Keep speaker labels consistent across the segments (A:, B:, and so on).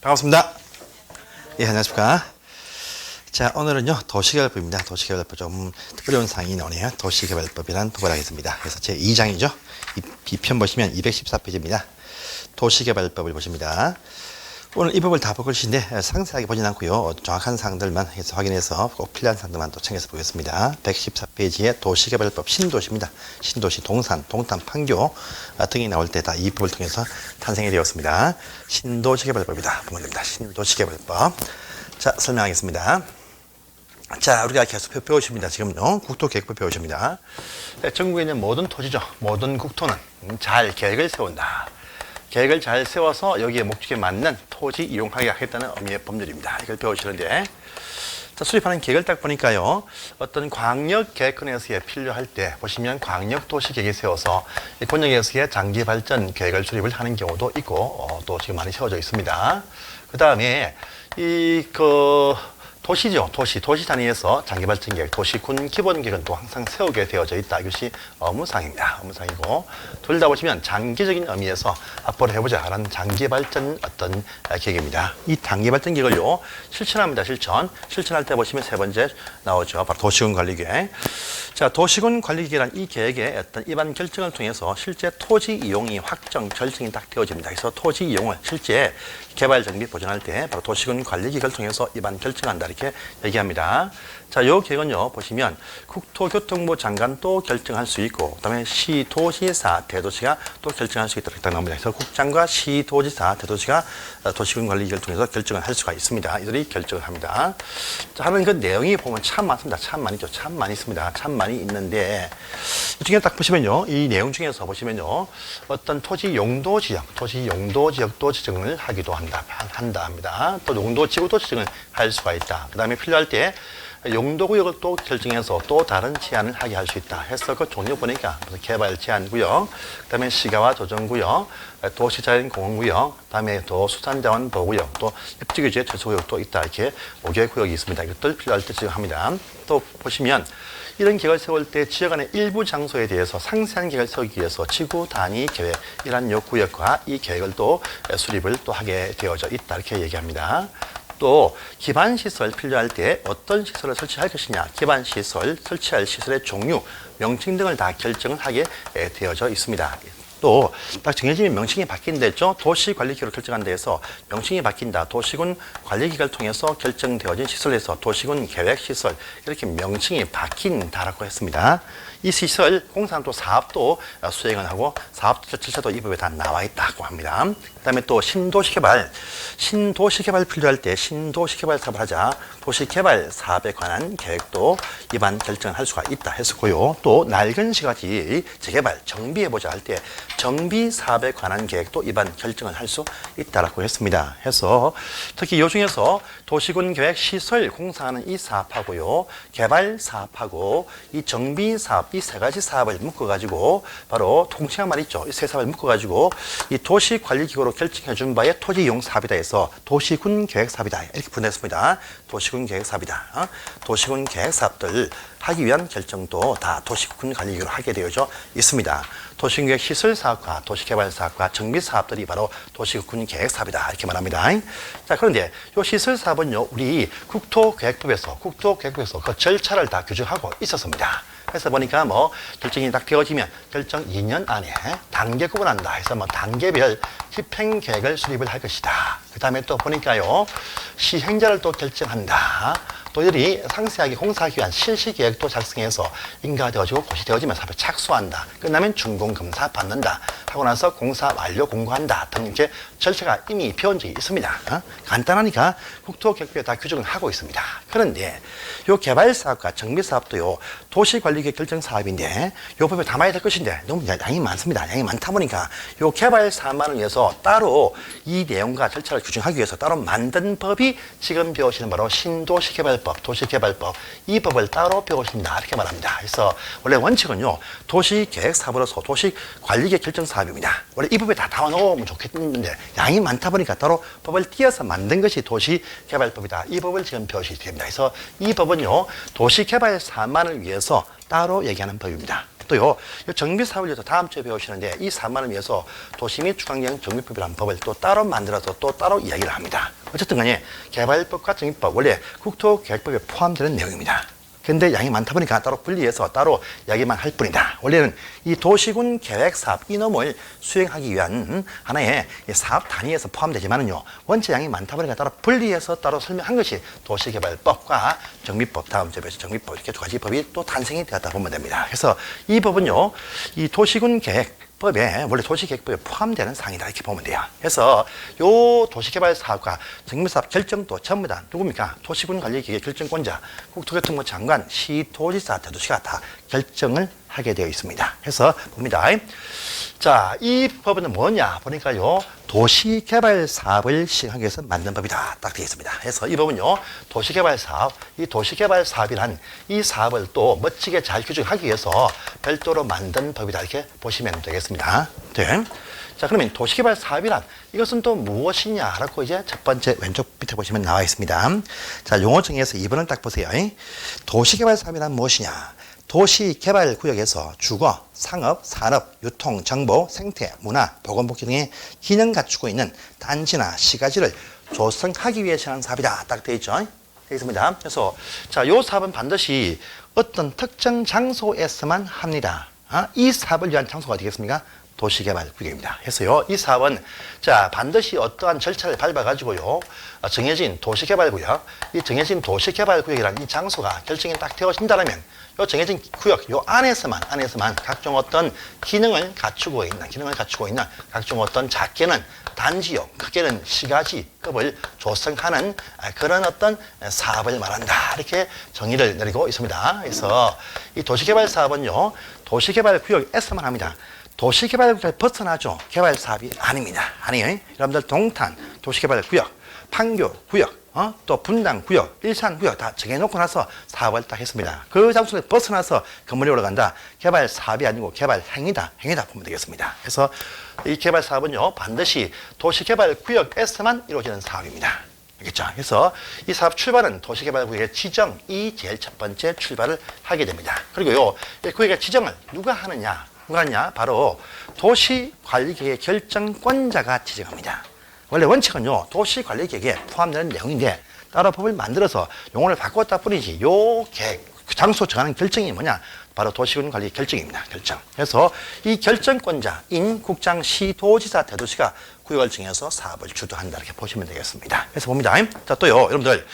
A: 반갑습니다. 예, 안녕하십니까. 자, 오늘은요, 도시개발법입니다. 도시개발법 좀 어려운 사항이 나오네요. 도시개발법이란 도발 하겠습니다. 그래서 제 2장이죠. 이 편 보시면 214페이지입니다. 도시개발법을 보십니다. 오늘 이 법을 다 볼 것인데 상세하게 보진 않고요. 정확한 사항들만 해서 확인해서 꼭 필요한 사항들만 또 챙겨서 보겠습니다. 114페이지에 도시개발법 신도시입니다. 신도시, 동산, 동탄, 판교 등이 나올 때 다 이 법을 통해서 탄생이 되었습니다. 신도시개발법이다 보면 됩니다. 신도시개발법. 자, 설명하겠습니다. 자, 우리가 계속 배우십니다. 지금요, 국토계획법 배우십니다. 전국에 있는 모든 토지죠. 모든 국토는 잘 계획을 세운다. 계획을 잘 세워서 여기에 목적에 맞는 토지 이용하게 하겠다는 의미의 법률입니다. 이걸 배우시는데, 자, 수립하는 계획을 딱 보니까요, 어떤 광역계획권에서의 필요할 때 보시면 광역도시계획에 세워서 권역에서의 장기발전 계획을 수립을 하는 경우도 있고, 또 지금 많이 세워져 있습니다. 그 다음에 도시죠. 도시 단위에서 장기발전 계획, 도시군 기본계획은 또 항상 세우게 되어져 있다. 이것이 업무상입니다. 업무상이고, 둘 다 보시면 장기적인 의미에서 앞으로 해보자 라는 장기발전 어떤 계획입니다. 이 장기발전 계획을요, 실천합니다. 실천할 때 보시면 세 번째 나오죠. 바로 도시군 관리계획. 자, 도시군 관리계획이란 이 계획의 어떤 입안 결정을 통해서 실제 토지 이용이 확정, 결정이 딱 되어집니다. 그래서 토지 이용을 실제 개발 정비 보존할 때 바로 도시군 관리계획을 통해서 입안 결정한다. 이렇게 얘기합니다. 자, 요 계획은요, 보시면 국토교통부 장관도 결정할 수 있고, 그 다음에 시도지사, 대도시가 또 결정할 수 있다. 이렇게 나옵니다. 그래서 국장과 시도지사, 대도시가 도시군 관리계획을 통해서 결정을 할 수가 있습니다. 이들이 결정을 합니다. 자, 하는 그 내용이 보면 참 많습니다. 참 많이죠. 참 많이 있습니다. 참 많이 있는데, 이 중에 딱 보시면요, 이 내용 중에서 보시면요, 어떤 토지 용도 지역도 지정을 하기도 합니다. 또 용도 지구도 지정을 할 수가 있다. 그 다음에 필요할 때 용도구역을 또 결정해서 또 다른 제한을 하게 할 수 있다 해서 그 종류 보니까 개발 제한구역, 그 다음에 시가와 조정구역, 도시자연공원구역, 그 다음에 또 수산자원 보호구역, 또 입지규제 철수구역도 있다. 이렇게 5개의 구역이 있습니다. 이것들 필요할 때 지정합니다. 또 보시면 이런 계획을 세울 때 지역 안의 일부 장소에 대해서 상세한 계획을 세우기 위해서 지구 단위 계획이란 요 구역과 이 계획을 또 수립을 또 하게 되어져 있다. 이렇게 얘기합니다. 또 기반시설 필요할 때 어떤 시설을 설치할 것이냐, 기반시설, 설치할 시설의 종류, 명칭 등을 다 결정을 하게 되어져 있습니다. 또 딱 정해지면 명칭이 바뀐다 했죠. 도시관리기구를 결정한 데에서 명칭이 바뀐다. 도시군 관리기구를 통해서 결정되어진 시설에서 도시군 계획시설, 이렇게 명칭이 바뀐다라고 했습니다. 이 시설 공사는 또 사업도 수행을 하고 사업 절차도 이 법에 다 나와 있다고 합니다. 그 다음에 또 신도시개발 필요할 때 신도시개발 사업을 하자 도시개발 사업에 관한 계획도 입안 결정할 수가 있다 했었고요. 또 낡은 시가지 재개발 정비해보자 할 때 정비 사업에 관한 계획도 입안 결정을 할 수 있다라고 했습니다. 해서 특히 이 중에서 도시군 계획 시설 공사하는 이 사업하고요, 개발 사업하고 이 정비 사업, 이 세 가지 사업을 묶어가지고 바로 통칭한 말 있죠. 이 세 사업을 묶어가지고 이 도시관리기구로 결정해 준 바의 토지이용 사업이다 해서 도시군 계획 사업이다 이렇게 분했습니다. 도시군 계획 사업이다. 도시군 계획 사업들 하기 위한 결정도 다 도시군 관리기구로 하게 되어져 있습니다. 도시계획 시설 사업과 도시개발 사업과 정비 사업들이 바로 도시군 계획 사업이다 이렇게 말합니다. 자, 그런데 이 시설 사업은요, 우리 국토계획법에서 그 절차를 다 규정하고 있었습니다. 그래서 보니까 결정이 딱 되어지면 결정 2년 안에 단계 구분한다 해서 단계별 집행 계획을 수립을 할 것이다. 그 다음에 또 보니까요, 시행자를 또 결정한다. 또 이들이 상세하게 공사하기 위한 실시 계획도 작성해서 인가되어지고 고시되어지면 사업에 착수한다. 끝나면 준공검사 받는다. 하고 나서 공사 완료 공고한다 등 이렇게 절차가 이미 배운 적이 있습니다. 간단하니까 국토계획법에 다 규정을 하고 있습니다. 그런데 이 개발사업과 정비사업도요, 도시관리계획 결정 사업인데 이 법에 담아야 될 것인데 너무 양이 많습니다. 양이 많다 보니까 이 개발사업만을 위해서 따로 이 내용과 절차를 규정하기 위해서 따로 만든 법이 지금 배우시는 바로 신도시개발법, 도시개발법, 이 법을 따로 배우신다 이렇게 말합니다. 그래서 원래 원칙은요, 도시계획사업으로서 도시관리계획 결정 사업입니다. 원래 이 법에 다 담아놓으면 좋겠는데 양이 많다 보니까 따로 법을 띄어서 만든 것이 도시개발법이다. 이 법을 지금 배우시게 됩니다. 그래서 이 법은요, 도시개발 사업만을 위해서 따로 얘기하는 법입니다. 또요, 정비 사업을 위해서 다음 주에 배우시는데 이 사업만을 위해서 도시 및 중앙형 정비법이라는 법을 또 따로 만들어서 또 따로 이야기를 합니다. 어쨌든 간에 개발법과 정비법, 원래 국토계획법에 포함되는 내용입니다. 근데 양이 많다 보니까 따로 분리해서 따로 이야기만 할 뿐이다. 원래는 이 도시군 계획 사업 이놈을 수행하기 위한 하나의 사업 단위에서 포함되지만은요, 원체 양이 많다 보니까 따로 분리해서 따로 설명한 것이 도시개발법과 정비법, 다음 주에 정비법 이렇게 두 가지 법이 또 탄생이 되었다 보면 됩니다. 그래서 이 법은요, 이 도시군 계획 법에 원래 도시계획법에 포함되는 사항이다 이렇게 보면 돼요. 그래서 요 도시개발 사업과 정비사업 결정도 전부 다 누굽니까? 도시군관리기획 결정권자, 국토교통부 장관, 시도지사, 대도시가 다 결정을 하게 되어 있습니다. 그래서 봅니다. 자, 이 법은 뭐냐 보니까요, 도시개발 사업을 시행하기 위해서 만든 법이다 딱 되어 있습니다. 그래서 이 법은요, 도시개발 사업, 이 도시개발 사업이란 이 사업을 또 멋지게 잘 규정하기 위해서 별도로 만든 법이다 이렇게 보시면 되겠습니다. 네. 자, 그러면 도시개발 사업이란 이것은 또 무엇이냐라고 이제 첫 번째 왼쪽 밑에 보시면 나와 있습니다. 자, 용어 정의에서 2번을 딱 보세요. 도시개발 사업이란 무엇이냐? 도시개발구역에서 주거, 상업, 산업, 유통, 정보, 생태, 문화, 보건복지 등의 기능 갖추고 있는 단지나 시가지를 조성하기 위해서 하는 사업이다. 딱 되어 있죠. 되어 있습니다. 그래서 자, 요 사업은 반드시 어떤 특정 장소에서만 합니다. 이 사업을 위한 장소가 어디겠습니까? 도시개발구역입니다. 그래서요, 이 사업은 자, 반드시 어떠한 절차를 밟아가지고요, 정해진 도시개발구역, 이 정해진 도시개발구역이라는 이 장소가 결정이 딱 되어진다면 요 정해진 구역, 요 안에서만 각종 어떤 기능을 갖추고 있는 각종 어떤 작게는 단지요, 크게는 시가지급을 조성하는 그런 어떤 사업을 말한다. 이렇게 정의를 내리고 있습니다. 그래서 이 도시개발 사업은요, 도시개발구역에서만 합니다. 도시개발구역을 벗어나죠. 개발 사업이 아닙니다. 아니에요. 여러분들 동탄, 도시개발구역, 판교구역, 또 분당구역, 일산구역 다 정해놓고 나서 사업을 딱 했습니다. 그 장소를 벗어나서 건물이 올라간다. 개발 사업이 아니고 개발 행위다 보면 되겠습니다. 그래서 이 개발 사업은요, 반드시 도시개발구역에서만 이루어지는 사업입니다. 알겠죠? 그래서 이 사업 출발은 도시개발구역의 지정이 제일 첫 번째 출발을 하게 됩니다. 그리고요, 이 구역의 지정을 누가 하느냐? 바로 도시관리계획의 결정권자가 지정합니다. 원래 원칙은요, 도시관리계획에 포함되는 내용인데 따로 법을 만들어서 용어를 바꿨다 뿐이지 요 계획, 장소 정하는 결정이 뭐냐? 바로 도시군관리 결정입니다. 결정. 그래서 이 결정권자인 국장, 시, 도지사, 대도시가 구역을 정해서 사업을 주도한다 이렇게 보시면 되겠습니다. 그래서 봅니다. 자, 또요, 여러분들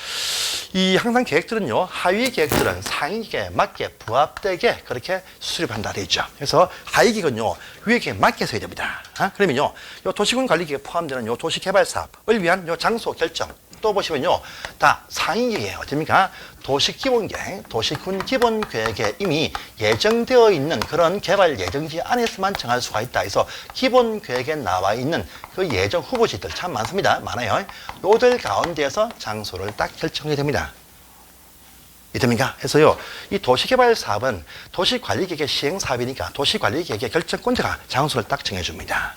A: 이 항상 계획들은요, 하위 계획들은 상위 계획에 맞게 부합되게 그렇게 수립한다 되어 있죠. 그래서 하위 계획은요, 위에 계획에 맞게 써야 됩니다. 그러면요, 요 도시군관리계획에 포함되는 요 도시개발 사업을 위한 요 장소 결정, 또 보시면요, 다 상위 계획에 어딥니까? 도시기본계획, 도시군기본계획에 이미 예정되어 있는 그런 개발 예정지 안에서만 정할 수가 있다. 그래서 기본계획에 나와 있는 그 예정 후보지들 참 많아요. 요들 가운데에서 장소를 딱 결정하게 됩니다. 이됩니까? 그래서요, 이 도시개발 사업은 도시관리계획의 시행사업이니까 도시관리계획의 결정권자가 장소를 딱 정해줍니다.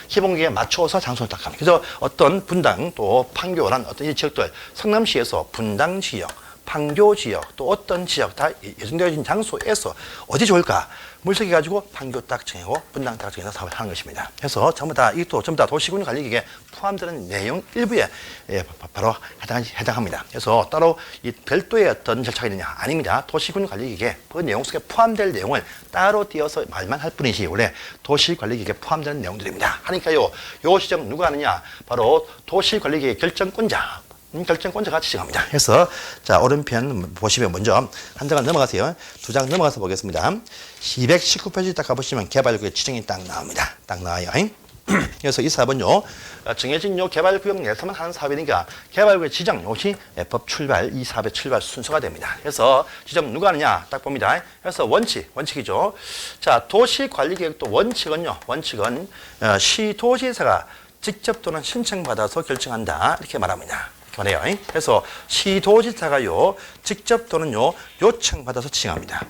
A: 기본계획에 맞춰서 장소를 딱 합니다. 그래서 어떤 분당 또 판교란 어떤 이 지역들, 성남시에서 분당 지역, 판교 지역, 또 어떤 지역 다 예정되어 있는 장소에서 어디 좋을까? 물색해 가지고 판교 딱 정하고 분당 딱 정해서 사업을 하는 것입니다. 그래서 전부 다 이것도 전부 다 도시군관리계획에 포함되는 내용 일부에 바로 해당합니다. 그래서 따로 이 별도의 어떤 절차가 있느냐? 아닙니다. 도시군관리계획에 그 내용 속에 포함될 내용을 따로 띄어서 말만 할 뿐이지 원래 도시관리계획에 포함되는 내용들입니다. 하니까요, 요 지정 누가 하느냐? 바로 도시관리계획 결정권자. 결정권자가 지정합니다. 그래서 자, 오른편 보시면 먼저 한 장을 넘어가세요. 두 장 넘어가서 보겠습니다. 219페이지 딱 가보시면 개발구역 지정이 딱 나옵니다. 딱 나와요. 그래서 이 사업은요, 정해진 요 개발구역 내에서만 하는 사업이니까 개발구역 지정 이것이 법 출발, 이 사업의 출발 순서가 됩니다. 그래서 지정 누가 하느냐 딱 봅니다. 그래서 원칙이죠. 자, 도시관리계획도 원칙은 시도지사가 직접 또는 신청받아서 결정한다 이렇게 말합니다. 그래서 시도지사가요, 직접 또는요, 요청받아서 지정합니다.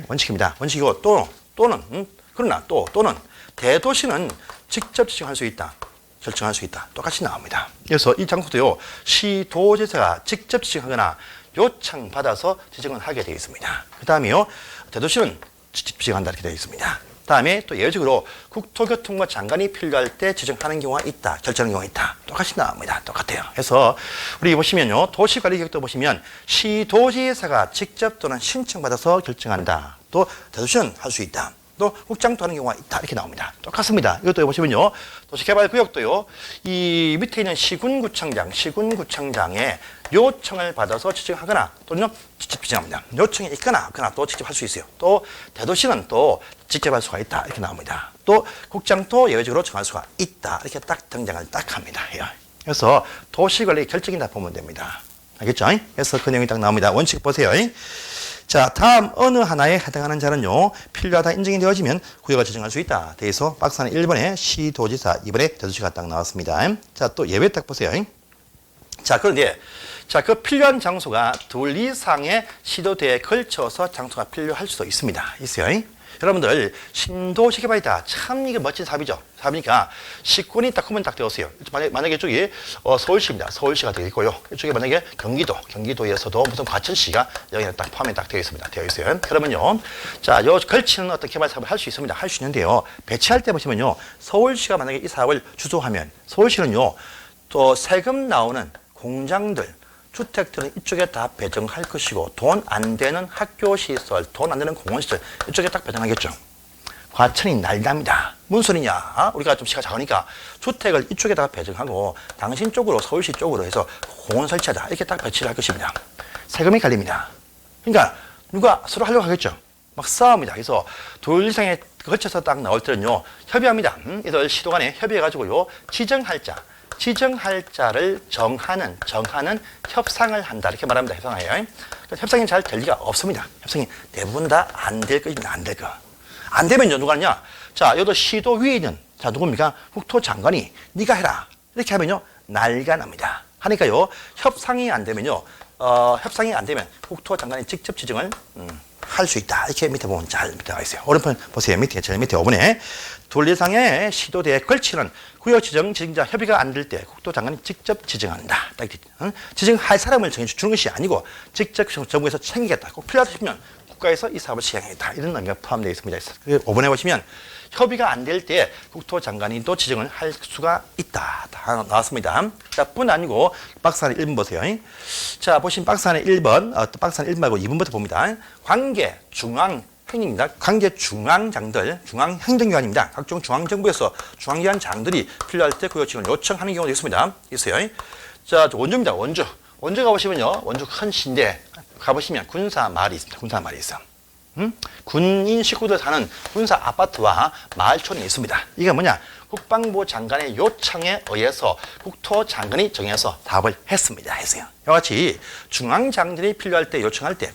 A: 원칙입니다. 원칙이고 또는 대도시는 직접 지정할 수 있다. 결정할 수 있다. 똑같이 나옵니다. 그래서 이 장소도요, 시도지사가 직접 지정하거나 요청받아서 지정을 하게 되어 있습니다. 그 다음에요, 대도시는 지정한다 이렇게 되어 있습니다. 다음에 또 예외적으로 국토교통부 장관이 필요할 때 지정하는 경우가 있다. 결정하는 경우가 있다. 똑같이 나옵니다. 똑같아요. 그래서 우리 보시면요. 도시관리계획도 보시면 시도지사가 직접 또는 신청받아서 결정한다. 또 대도시는 할 수 있다. 또 국장도 하는 경우가 있다. 이렇게 나옵니다. 똑같습니다. 이것도 보시면요. 도시개발구역도요. 이 밑에 있는 시군구청장의 요청을 받아서 지정하거나 또는 직접 지정합니다. 요청이 있거나 없거나 또 직접 할 수 있어요. 또 대도시는 또 직접 할 수가 있다. 이렇게 나옵니다. 또 국장도 예외적으로 정할 수가 있다. 이렇게 딱 등장을 딱 합니다. 그래서 도시관리 결정이다 보면 됩니다. 알겠죠? 그래서 그 내용이 딱 나옵니다. 원칙 보세요. 자, 다음 어느 하나에 해당하는 자는요, 필요하다 인정이 되어지면 구역을 지정할 수 있다. 대해서 박스 안에 1번에 시도지사, 2번에 대도시가 딱 나왔습니다. 자, 또 예외 딱 보세요. 자, 그런데 자, 그 필요한 장소가 둘 이상의 시도대에 걸쳐서 장소가 필요할 수도 있습니다. 있어요. 여러분들 신도시 개발이다. 참 이게 멋진 사업이죠. 사업이니까 시군이 딱 하면 딱 되었어요. 만약에 이쪽이 서울시입니다. 서울시가 되어 있고요. 이쪽에 만약에 경기도에서도 무슨 과천시가 여기에 딱 포함이 딱 되어 있습니다. 되어 있어요. 그러면요, 자, 요 걸치는 어떤 개발 사업을 할 수 있습니다. 할 수 있는데요. 배치할 때 보시면요, 서울시가 만약에 이 사업을 주도하면 서울시는요, 또 세금 나오는 공장들 주택들은 이쪽에 다 배정할 것이고 돈 안 되는 학교시설, 돈 안 되는 공원시설 이쪽에 딱 배정하겠죠. 과천이 난리납니다. 무슨 소리냐? 우리가 좀 시가 작으니까 주택을 이쪽에다가 배정하고 당신 쪽으로 서울시 쪽으로 해서 공원 설치하자 이렇게 딱 배치를 할 것입니다. 세금이 갈립니다. 그러니까 누가 서로 하려고 하겠죠. 막 싸웁니다. 그래서 둘 이상에 거쳐서 딱 나올 때는요 협의합니다. 이들 시도 간에 협의해가지고요 지정할 자를 정하는 협상을 한다. 이렇게 말합니다. 협상해요. 협상이 잘 될 리가 없습니다. 협상이 대부분 다 안 될 것입니다. 안 될 거. 안 되면요, 누가 하냐? 자, 여기 시도 위에 있는, 자, 누굽니까? 국토장관이 네가 해라. 이렇게 하면요, 난리가 납니다. 하니까요, 협상이 안 되면 국토장관이 직접 지정을 할 수 있다. 이렇게 밑에 보면 잘 나와 있어요. 오른편 보세요. 밑에, 제일 밑에 5번에 둘 이상의 시도대에 걸치는 구역 지정자 협의가 안 될 때 국토장관이 직접 지정한다. 지정할 사람을 정해주는 것이 아니고 직접 정부에서 챙기겠다. 꼭 필요하다 싶으면 국가에서 이 사업을 시행하겠다. 이런 의미가 포함되어 있습니다. 5번에 보시면 협의가 안 될 때 국토장관이 또 지정을 할 수가 있다. 다 나왔습니다. 자, 뿐 아니고 박스 안에 1번 보세요. 자, 보시면 박스 안에 1번, 박스 안에 1번 말고 2번부터 봅니다. 관계 중앙 행입니다. 관계 중앙장들, 중앙행정기관입니다. 각종 중앙정부에서 중앙기관장들이 필요할 때 구역 지정을 요청하는 경우도 있습니다. 있어요. 자, 원주입니다. 원주. 원주 가보시면요, 원주 큰 시인데 가보시면 군사마을이 있습니다. 군사마을이 있어. 군인 식구들 사는 군사 아파트와 마을촌이 있습니다. 이게 뭐냐? 국방부 장관의 요청에 의해서 국토장관이 정해서 답을 했습니다. 했어요. 이와 같이 중앙장들이 필요할 때 요청할 때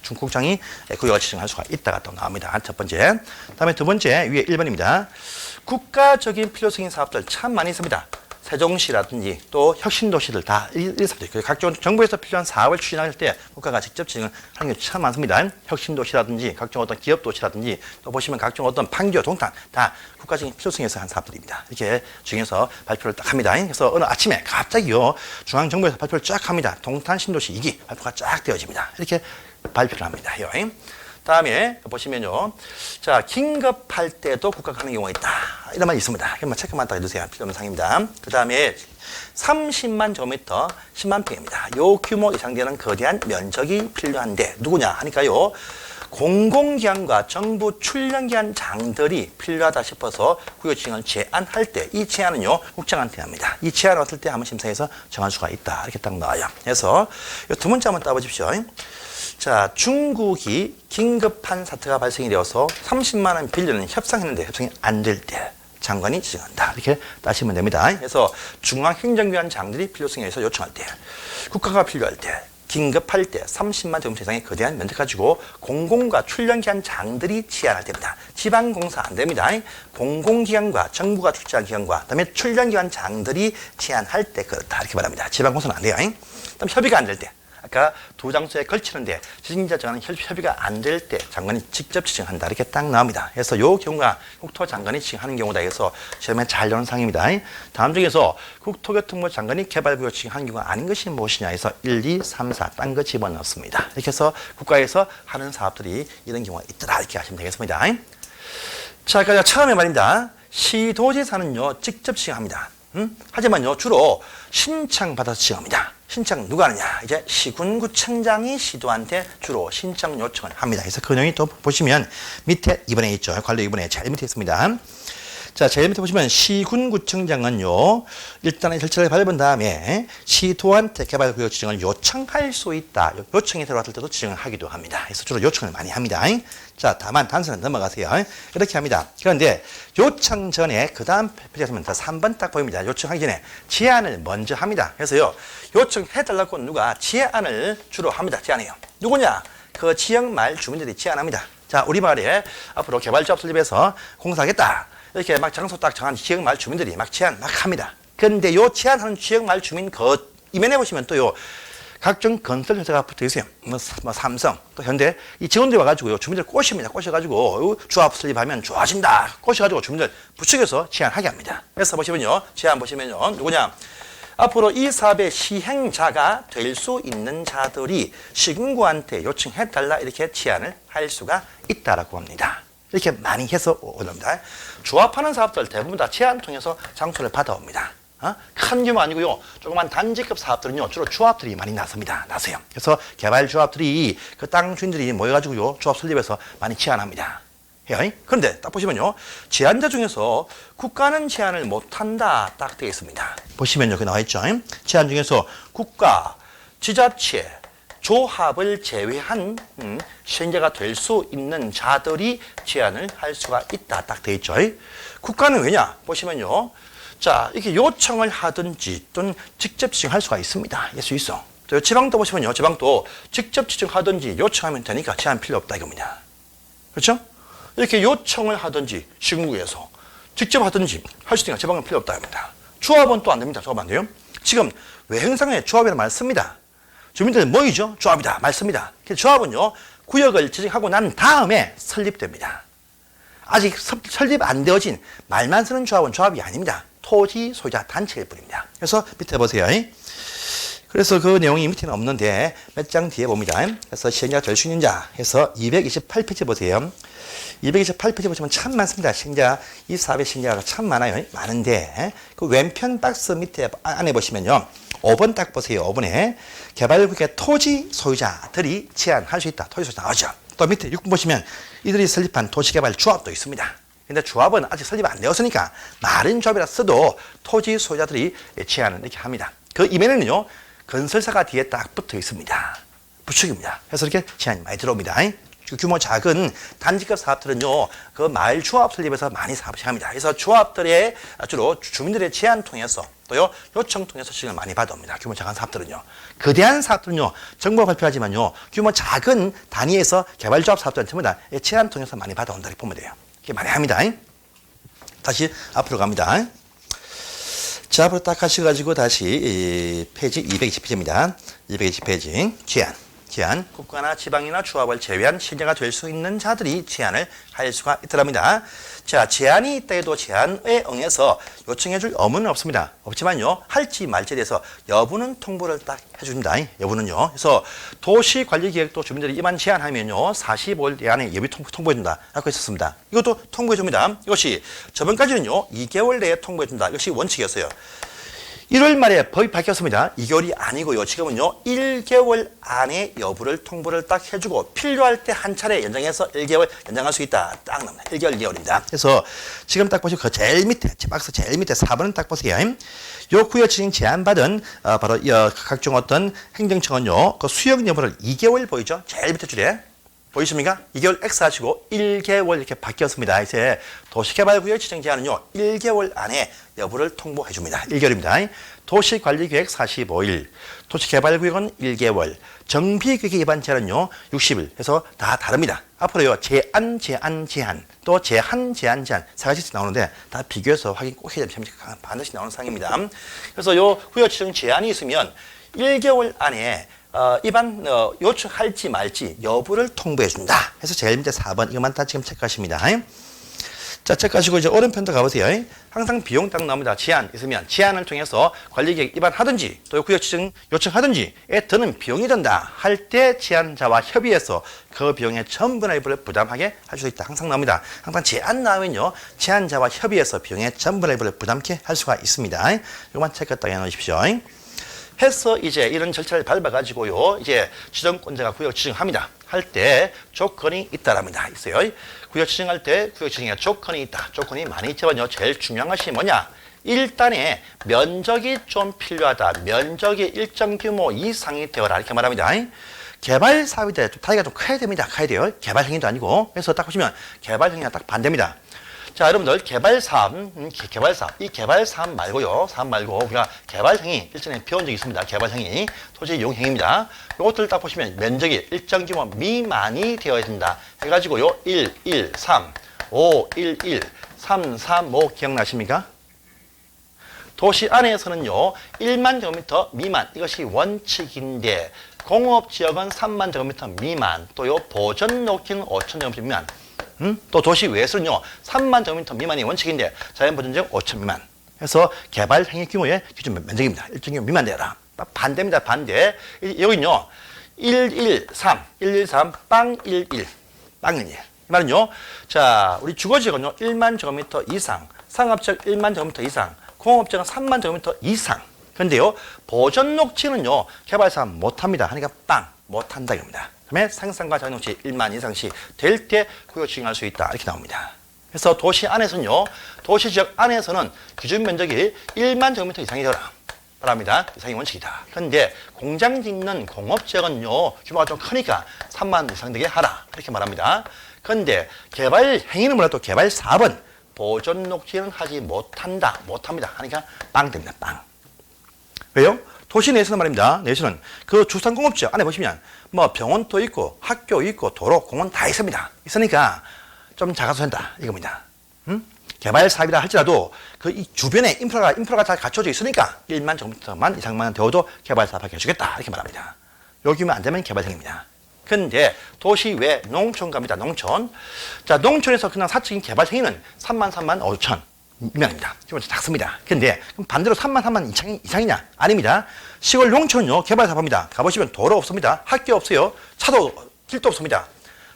A: 중국장이 구역을 지정할 수가 있다가 또 나옵니다. 첫 번째. 다음에 두 번째 위에 1번입니다. 국가적인 필요성인 사업들 참 많이 있습니다. 세종시라든지 또 혁신도시들 다 이 사업들, 각종 정부에서 필요한 사업을 추진할 때 국가가 직접 진행하는 게 참 많습니다. 혁신도시라든지 각종 어떤 기업도시라든지 또 보시면 각종 어떤 판교, 동탄 다 국가적인 필요성에서 한 사업들입니다. 이렇게 중에서 발표를 딱 합니다. 그래서 어느 아침에 갑자기요 중앙정부에서 발표를 쫙 합니다. 동탄 신도시 2기 발표가 쫙 되어집니다. 이렇게 발표를 합니다. 다음에 보시면요. 자, 긴급할 때도 국가가 하는 경우가 있다. 이런 말이 있습니다. 그러면 체크만 딱 해주세요. 필요한 사항입니다. 그 다음에 30만 제곱미터 10만 평입니다. 요 규모 이상 되는 거대한 면적이 필요한데 누구냐 하니까요. 공공기관과 정부 출연기관 장들이 필요하다 싶어서 구역 지정을 제안할 때 이 제안은요 국장한테 합니다. 이 제안 왔을 때 한번 심사해서 정할 수가 있다. 이렇게 딱 나와요. 그래서 두 번째 한번 따보십시오. 자, 중국이 긴급한 사태가 발생이 되어서 30만 원 빌려는 협상했는데 협상이 안 될 때 장관이 지정한다. 이렇게 따시면 됩니다. 그래서 중앙행정기관 장들이 필요성에 의해서 요청할 때, 국가가 필요할 때, 긴급할 때 30만 제곱미터 이상의 거대한 면적 가지고 공공과 출연기관 장들이 제안할 때입니다. 지방공사 안 됩니다. 공공기관과 정부가 출자한 기관과 그다음에 출연기관 장들이 제안할 때 그렇다. 이렇게 말합니다. 지방공사는 안 돼요. 그다음 협의가 안 될 때. 아까 두 장소에 걸치는데 지정자 장관은 협의가 안 될 때 장관이 직접 지정한다. 이렇게 딱 나옵니다. 그래서 이 경우가 국토장관이 지정하는 경우다. 해서 시험에 잘 나오는 상입니다. 다음 중에서 국토교통부 장관이 개발구역 지정하는 경우가 아닌 것이 무엇이냐 해서 1, 2, 3, 4 딴 거 집어넣습니다. 이렇게 해서 국가에서 하는 사업들이 이런 경우가 있더라. 이렇게 하시면 되겠습니다. 자, 그러니까 처음에 말입니다. 시도지사는요, 직접 지정합니다. 하지만요, 주로 신청받아서 지정합니다. 신청 누가 하느냐? 이제 시군구청장이 시도한테 주로 신청 요청을 합니다. 그래서 그 내용이 또 보시면 밑에 2번에 있죠. 관료 2번에 제일 밑에 있습니다. 자, 제일 밑에 보시면 시군구청장은요, 일단은 절차를 밟은 다음에 시도한테 개발구역 지정을 요청할 수 있다. 요청이 들어왔을 때도 지정을 하기도 합니다. 그래서 주로 요청을 많이 합니다. 자, 다만 단서는 넘어가세요. 이렇게 합니다. 그런데 요청 전에 그 다음 페이지에 3번 딱 보입니다. 요청하기 전에 제안을 먼저 합니다. 그래서요, 요청해달라고 누가 제안을 주로 합니다. 제안해요. 누구냐? 그 지역 마을 주민들이 제안합니다. 자, 우리 마을에 앞으로 개발조합 설립해서 공사하겠다. 이렇게 막 장소 딱 정한 지역 마을 주민들이 막 제안 막 합니다. 그런데 요 제안하는 지역 마을 주민 그 이면에 보시면 또요, 각종 건설 회사가 붙어 있어요. 뭐 삼성, 또 현대, 이 직원들이 와가지고요, 주민들 꼬십니다. 꼬셔가지고 조합 설립하면 좋아진다. 꼬셔가지고 주민들 부추겨서 제안하게 합니다. 그래서 보시면요, 제안 보시면요, 누구냐? 앞으로 이 사업의 시행자가 될 수 있는 자들이 시군구한테 요청해달라 이렇게 제안을 할 수가 있다라고 합니다. 이렇게 많이 해서 올라옵니다. 조합하는 사업들 대부분 다 제안 통해서 장소를 받아옵니다. 큰 규모 아니고요. 조그만 단지급 사업들은요, 주로 조합들이 많이 나서요. 그래서 개발조합들이 그 땅 주인들이 모여가지고요, 조합 설립해서 많이 제안합니다. 그런데 딱 보시면요, 제안자 중에서 국가는 제안을 못한다 딱 되어 있습니다. 보시면 여기 나와 있죠. 제안 중에서 국가, 지자체, 조합을 제외한 시행자가 될 수 있는 자들이 제안을 할 수가 있다 딱 되어 있죠. 국가는 왜냐? 보시면요, 자, 이렇게 요청을 하든지 또는 직접 지정할 수가 있습니다. 예수 있어. 또 지방도 보시면요, 지방도 직접 지정하든지 요청하면 되니까 제한 필요 없다 이겁니다. 그렇죠? 이렇게 요청을 하든지 시군구에서 직접 하든지 할 수 있으니까 지방은 필요 없다 이겁니다. 조합은 또 안 됩니다. 조합 안 돼요. 지금 외행상에 조합이라는 말 씁니다. 주민들은 뭐이죠? 조합이다 말 씁니다. 조합은요, 구역을 지정하고 난 다음에 설립됩니다. 아직 설립 안 되어진 말만 쓰는 조합은 조합이 아닙니다. 토지 소유자 단체일 뿐입니다. 그래서 밑에 보세요. 그래서 그 내용이 밑에는 없는데 몇 장 뒤에 봅니다. 그래서 시행자가 될 수 있는 자 해서 228페이지 보세요. 228페이지 보시면 참 많습니다. 시행자, 이 사업의 시행자가 참 많아요. 많은데 그 왼편 박스 밑에 안에 보시면요, 5번 딱 보세요. 5번에 개발구역의 토지 소유자들이 제안할 수 있다. 토지 소유자 나오죠. 또 밑에 6번 보시면 이들이 설립한 도시개발 조합도 있습니다. 근데 조합은 아직 설립 안 되었으니까 말은 조합이라 써도 토지 소유자들이 제안을 이렇게 합니다. 그 이면에는요, 건설사가 뒤에 딱 붙어 있습니다. 부축입니다. 그래서 이렇게 제안이 많이 들어옵니다. 규모 작은 단지급 사업들은요, 그 마을 조합 설립에서 많이 사업을 합니다. 그래서 조합들의 주로 주민들의 제안 통해서 또요, 요청 통해서 지원을 많이 받아옵니다. 규모 작은 사업들은요. 거대한 사업들은요, 정부가 발표하지만요, 규모 작은 단위에서 개발조합 사업들은 전부 다 제안 통해서 많이 받아온다 이렇게 보면 돼요. 이렇게 많이 합니다. 다시 앞으로 갑니다. 자, 앞으로 딱 하셔가지고 다시 페이지 220페이지입니다. 220페이지 제안, 국가나 지방이나 조합을 제외한 시행자가 될 수 있는 자들이 제안을 할 수가 있더랍니다. 자, 제안이 있다 해도 제안에 응해서 요청해줄 의무는 없습니다. 없지만요, 할지 말지에 대해서 여부는 통보를 딱 해준다. 여부는요. 그래서 도시관리계획도 주민들이 이만 제안하면요, 45일 안에 예비 통보해준다. 라고 했었습니다. 이것도 통보해줍니다. 이것이 저번까지는요, 2개월 내에 통보해준다. 이것이 원칙이었어요. 1월 말에 법이 바뀌었습니다. 2개월이 아니고요. 지금은요, 1개월 안에 여부를 통보를 딱 해주고 필요할 때 한 차례 연장해서 1개월 연장할 수 있다. 딱 나옵니다. 1개월, 2개월입니다. 그래서 지금 딱 보시고 그 제일 밑에, 박스 제일 밑에 4번은 딱 보세요. 요 구역 지정 제안받은 바로 각종 어떤 행정청은요, 그 수용 여부를 2개월 보이죠? 제일 밑에 줄에. 보이십니까? 2개월 X 하시고 1개월 이렇게 바뀌었습니다. 이제 도시개발구역 지정 제안은요, 1개월 안에 여부를 통보해 줍니다. 1개월입니다. 도시관리계획 45일, 도시개발구역은 1개월, 정비계획 위반 제한은요, 60일 해서 다 다릅니다. 앞으로요, 제한, 또 제한 세 가지씩 나오는데 다 비교해서 확인 꼭 해야 됩니다. 반드시 나오는 사항입니다. 그래서 요 구역 지정 제한이 있으면 1개월 안에 입안 요청할지 말지 여부를 통보해 준다. 해서 제일 밑에 4번 이것만 다 지금 체크하십니다. 자, 체크하시고 이제 오른편도 가보세요. 항상 비용 딱 나옵니다. 제한 있으면 제한을 통해서 관리계획 입안하든지 또 구역 지정 요청하든지에 드는 비용이 든다 할 때 제한자와 협의해서 그 비용의 전부나 일부를 부담하게 할 수 있다. 항상 나옵니다. 항상 제한 나오면요. 제한자와 협의해서 비용의 전부나 일부를 부담케 할 수가 있습니다. 이것만 체크 딱 해놓으십시오. 해서 이제 이런 절차를 밟아가지고요. 이제 지정권자가 구역 지정합니다. 할 때 조건이 있다랍니다. 있어요. 구역 지정할 때 구역 지정에 조건이 있다. 조건이 많이 있지만요. 제일 중요한 것이 뭐냐? 일단에 면적이 좀 필요하다. 면적이 일정 규모 이상이 되어라. 이렇게 말합니다. 개발 사업이 때 타이가 좀 커야 됩니다. 커야 돼요. 개발 행위도 아니고. 그래서 딱 보시면 개발 행위가 딱 반대입니다. 자, 여러분들 개발 사업, 이 개발 사업 말고요. 사업 말고 우리가 개발 행위 일전에 배운 적이 있습니다. 개발 행위, 토지 이용 행위입니다. 이것들 딱 보시면 면적이 일정 규모 미만이 되어야 된다. 해가지고요. 1, 1, 3, 5, 1, 1, 3, 3, 5 기억나십니까? 도시 안에서는요. 1만 제곱미터 미만 이것이 원칙인데 공업지역은 3만 제곱미터 미만 또요 보전 녹지는 5천 제곱미터 미만 또 도시 외에서는요 3만 제곱미터 미만이 원칙인데 자연보전지역 5천 미만 해서 개발 행위 규모의 기준 면적입니다. 일정 규모 미만 되어라. 반대입니다. 반대. 여기는요 113, 113, 빵 11, 빵 11. 이 말은요 자 우리 주거지역은요 1만 제곱미터 이상, 상업지역 1만 제곱미터 이상, 공업지역은 3만 제곱미터 이상. 근데요 보전 녹지는요 개발사업 못합니다. 하니까 빵 못한다 이겁니다. 그다음에 상상과 자연녹지 1만 이상씩 될 때 구역 지정할 수 있다. 이렇게 나옵니다. 그래서 도시 안에서는요. 도시지역 안에서는 기준 면적이 1만 제곱미터 이상이 되어라. 바랍니다. 이상이 원칙이다. 그런데 공장 짓는 공업지역은요. 규모가 좀 크니까 3만 이상 되게 하라. 이렇게 말합니다. 그런데 개발 행위는 몰라도 개발 사업은 보존 녹지는 하지 못한다. 못합니다. 하니까 빵 됩니다. 빵. 왜요? 도시 내에서는 말입니다. 내에서는 그 주상공업지역 안에 보시면 뭐 병원도 있고 학교 있고 도로 공원 다 있습니다. 있으니까 좀 작아서 된다 이겁니다. 개발 사업이라 할지라도 그 이 주변에 인프라가 잘 갖춰져 있으니까 1만 제곱미터만 이상만 되어도 개발 사업하게 해주겠다 이렇게 말합니다. 여기면 안 되면 개발행위입니다. 근데 도시 외 농촌 갑니다. 농촌. 자 농촌에서 그냥 사적인 개발 행위는 3만 5천. 미만입니다. 좀 작습니다. 근데 반대로 3만 이상이냐? 아닙니다. 시골 농촌요 개발 사업입니다. 가보시면 도로 없습니다. 학교 없어요. 차도 길도 없습니다.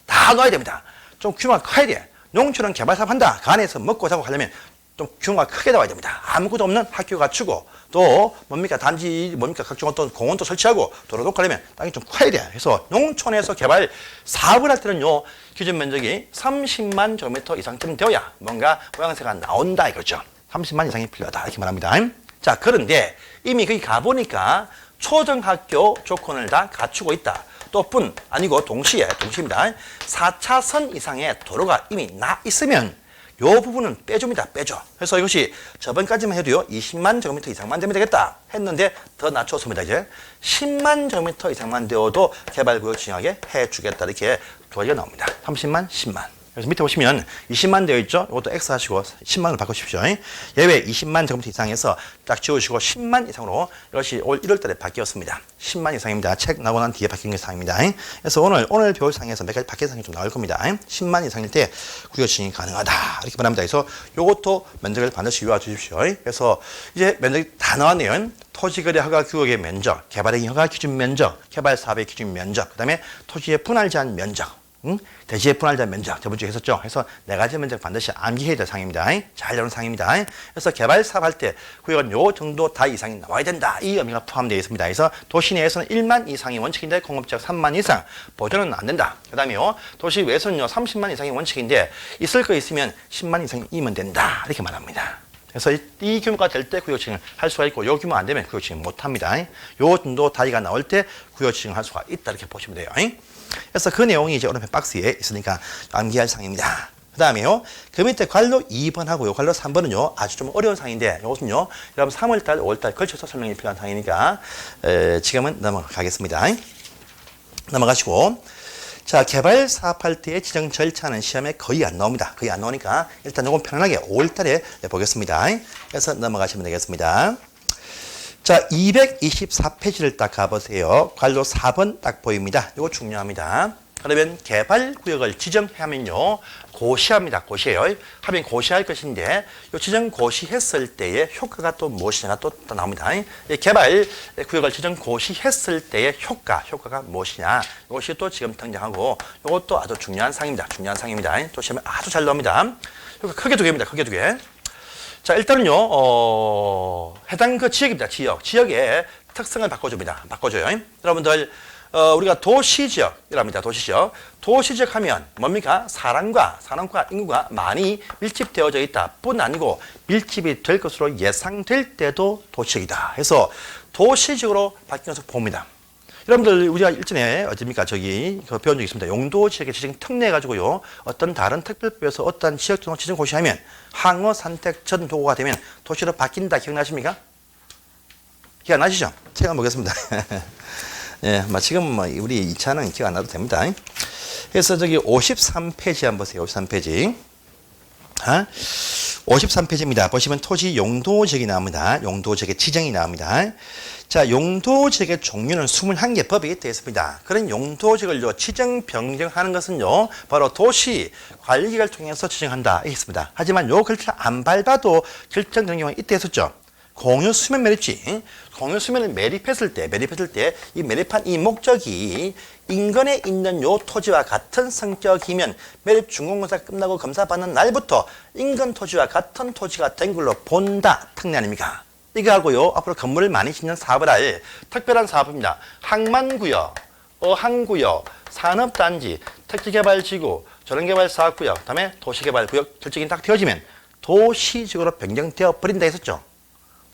A: 다 놔야 됩니다. 좀 규모가 커야 돼. 농촌은 개발 사업 한다. 그 안에서 먹고 자고 하려면 좀 규모가 크게 나와야 됩니다. 아무것도 없는 학교 갖추고 또 뭡니까 단지 뭡니까 각종 어떤 공원도 설치하고 도로도 가려면 땅이 좀 커야 돼. 그래서 농촌에서 개발 사업을 할 때는요 기준 면적이 30만 제곱미터 이상쯤 되어야 뭔가 모양새가 나온다 이거죠. 30만 이상이 필요하다 이렇게 말합니다. 자 그런데 이미 거기 가보니까 초등학교 조건을 다 갖추고 있다. 또 뿐 아니고 동시입니다. 4차선 이상의 도로가 이미 나 있으면 요 부분은 빼줍니다. 빼줘. 그래서 이것이 저번까지만 해도요 20만 제곱미터 이상만 되면 되겠다 했는데 더 낮췄습니다. 이제 10만 제곱미터 이상만 되어도 개발구역 지정하게 해주겠다 이렇게 조례가 나옵니다. 30만, 10만. 그래서 밑에 보시면 20만 되어 있죠. 이것도 X 하시고 10만으로 바꾸십시오. 예외 20만 제곱미터 이상에서 딱 지우시고 10만 이상으로 이것이 올 1월 달에 바뀌었습니다. 10만 이상입니다. 책 나오고 난 뒤에 바뀐 게 상입니다. 그래서 오늘 배울 상에서 몇 가지 바뀐 상이 좀 나올 겁니다. 10만 이상일 때 구역 지정이 가능하다. 이렇게 말합니다. 그래서 이것도 면적을 반드시 외워 주십시오. 그래서 이제 면적이 다 나왔네요. 토지거래 허가 규격의 면적, 개발행위 허가 기준 면적, 개발 사업의 기준 면적, 그다음에 토지의 분할 제한 면적. 대지의 분할 제한 면적 저번 주에 했었죠. 그래서 네 가지 면적 반드시 암기해야 될 상입니다. 잘 나오는 상입니다. 그래서 개발 사업 할 때 구역은 요 정도 다 이상이 나와야 된다. 이 의미가 포함되어 있습니다. 그래서 도시 내에서는 1만 이상이 원칙인데 공업지역 3만 이상 보전은 안 된다. 그다음에요 도시 외에서는요 30만 이상이 원칙인데 있을 거 있으면 10만 이상이면 된다. 이렇게 말합니다. 그래서 이 규모가 될 때 구역 지정을 할 수가 있고 요 규모 안 되면 구역 지정 못 합니다. 요 정도 다이가 나올 때 구역 지정을 할 수가 있다. 이렇게 보시면 돼요. 그래서 그 내용이 이제 오른편 박스에 있으니까 암기할 상입니다. 그 다음에요. 그 밑에 관로 2번하고요. 관로 3번은요. 아주 좀 어려운 상인데 이것은요. 여러분 3월달, 5월달 걸쳐서 설명이 필요한 상이니까 지금은 넘어가겠습니다. 넘어가시고 자 개발 사업할 때의 지정 절차는 시험에 거의 안 나옵니다. 거의 안 나오니까 일단 요건 편안하게 5월달에 보겠습니다. 그래서 넘어가시면 되겠습니다. 자, 224페이지를 딱 가보세요. 관로 4번 딱 보입니다. 이거 중요합니다. 그러면 개발구역을 지정하면요. 고시합니다. 고시해요. 하면 고시할 것인데 이 지정 고시했을 때의 효과가 또 무엇이냐가 또 나옵니다. 이 개발구역을 지정 고시했을 때의 효과가 무엇이냐. 이것이 또 지금 등장하고 이것도 아주 중요한 상입니다. 중요한 상입니다. 또 시험에 아주 잘 나옵니다. 크게 두 개입니다. 크게 두 개. 자, 일단은요, 해당 그 지역입니다. 지역의 특성을 바꿔줍니다. 바꿔줘요. 여러분들, 우리가 도시지역이랍니다. 도시지역. 도시지역 하면 뭡니까? 사람과 인구가 많이 밀집되어져 있다. 뿐 아니고 밀집이 될 것으로 예상될 때도 도시지역이다. 해서 도시지역으로 바뀌어서 봅니다. 여러분들, 우리가 일전에 어딥니까? 저기 배운 적이 있습니다. 용도 지역의 지정 특례 가지고요. 어떤 다른 특별법에서 어떤 지역 등록 지정 고시하면 항어 선택 전 도구가 되면 도시로 바뀐다. 기억나십니까? 기억나시죠? 제가 보겠습니다. 예, 지금 우리 2차는 기억 안 나도 됩니다. 그래서 저기 53페이지 한번 보세요. 53페이지. 53페이지입니다. 보시면 토지 용도지역이 나옵니다. 용도지역의 지정이 나옵니다. 자, 용도지역의 종류는 21개 법이 되어 있습니다. 그런 용도지역을 지정, 변경하는 것은요, 바로 도시관리계획을 통해서 지정한다. 있습니다. 하지만 요 글자를 안 밟아도 결정되는 경우가 이때 있었죠. 공유 수면 매립지. 공유 수면을 매립했을 때 이 매립한 이 목적이 인근에 있는 요 토지와 같은 성격이면 매립 준공검사 끝나고 검사 받는 날부터 인근 토지와 같은 토지가 된 걸로 본다. 특례 아닙니까? 이거 하고요. 앞으로 건물을 많이 짓는 사업을 할 특별한 사업입니다. 항만구역, 어항구역, 산업단지, 택지개발지구, 저런개발사업구역, 그다음에 도시개발구역 결정이 딱 되어지면 도시지역으로 변경되어 버린다 했었죠.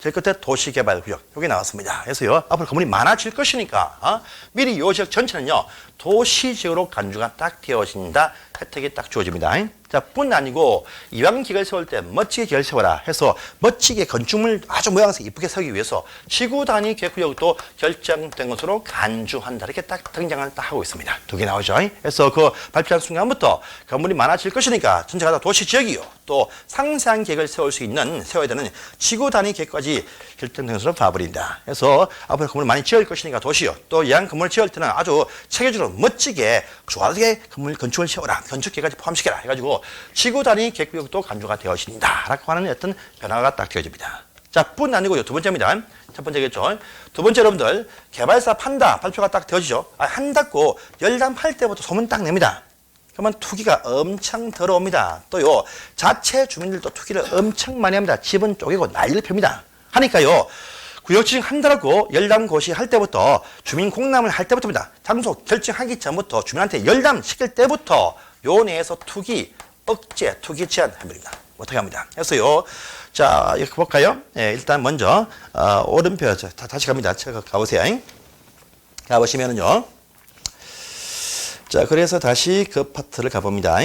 A: 제일 끝에 도시개발구역 여기 나왔습니다. 그래서요 앞으로 건물이 많아질 것이니까 미리 요 지역 전체는요 도시지역으로 간주가 딱 되어진다. 혜택이 딱 주어집니다. 자, 뿐 아니고 이왕 기계를 세울 때 멋지게 기계를 세워라 해서 멋지게 건축물 아주 모양새 이쁘게 세우기 위해서 지구 단위 계획구역도 결정된 것으로 간주한다. 이렇게 딱 등장을 딱 하고 있습니다. 두 개 나오죠. 그래서 그 발표한 순간부터 건물이 많아질 것이니까 전체가 다 도시지역이요. 또 상세한 계획을 세워야 되는 지구 단위 계획까지 결정된 것으로 봐버린다. 그래서 앞으로 건물을 많이 지을 것이니까 도시요. 또 이왕 건물을 지을 때는 아주 체계적으로 멋지게 좋아하게 건물 건축을 세워라. 건축계획까지 포함시켜라. 해가지고 지구 단위 계획구역도 간주가 되어진다. 라고 하는 어떤 변화가 딱 되어집니다. 자, 뿐 아니고요. 두 번째입니다. 첫 번째겠죠. 두 번째 여러분들, 개발사 판다. 발표가 딱 되어지죠. 한다고 열람할 때부터 소문 딱 냅니다. 그러면 투기가 엄청 들어옵니다. 또요, 자체 주민들도 투기를 엄청 많이 합니다. 집은 쪼개고 난리를 펴니다. 하니까요, 구역 지정한다라고 열람 고시할 때부터 주민 공람을 할 때부터입니다. 장소 결정하기 전부터 주민한테 열람 시킬 때부터 요 내에서 투기 억제, 투기 제한 해버립니다. 어떻게 합니다. 그래서요, 자, 이렇게 볼까요? 예, 일단 먼저 오른표 다시 갑니다. 제가 가보세요. 가보시면은요. 자, 그래서 다시 그 파트를 가봅니다.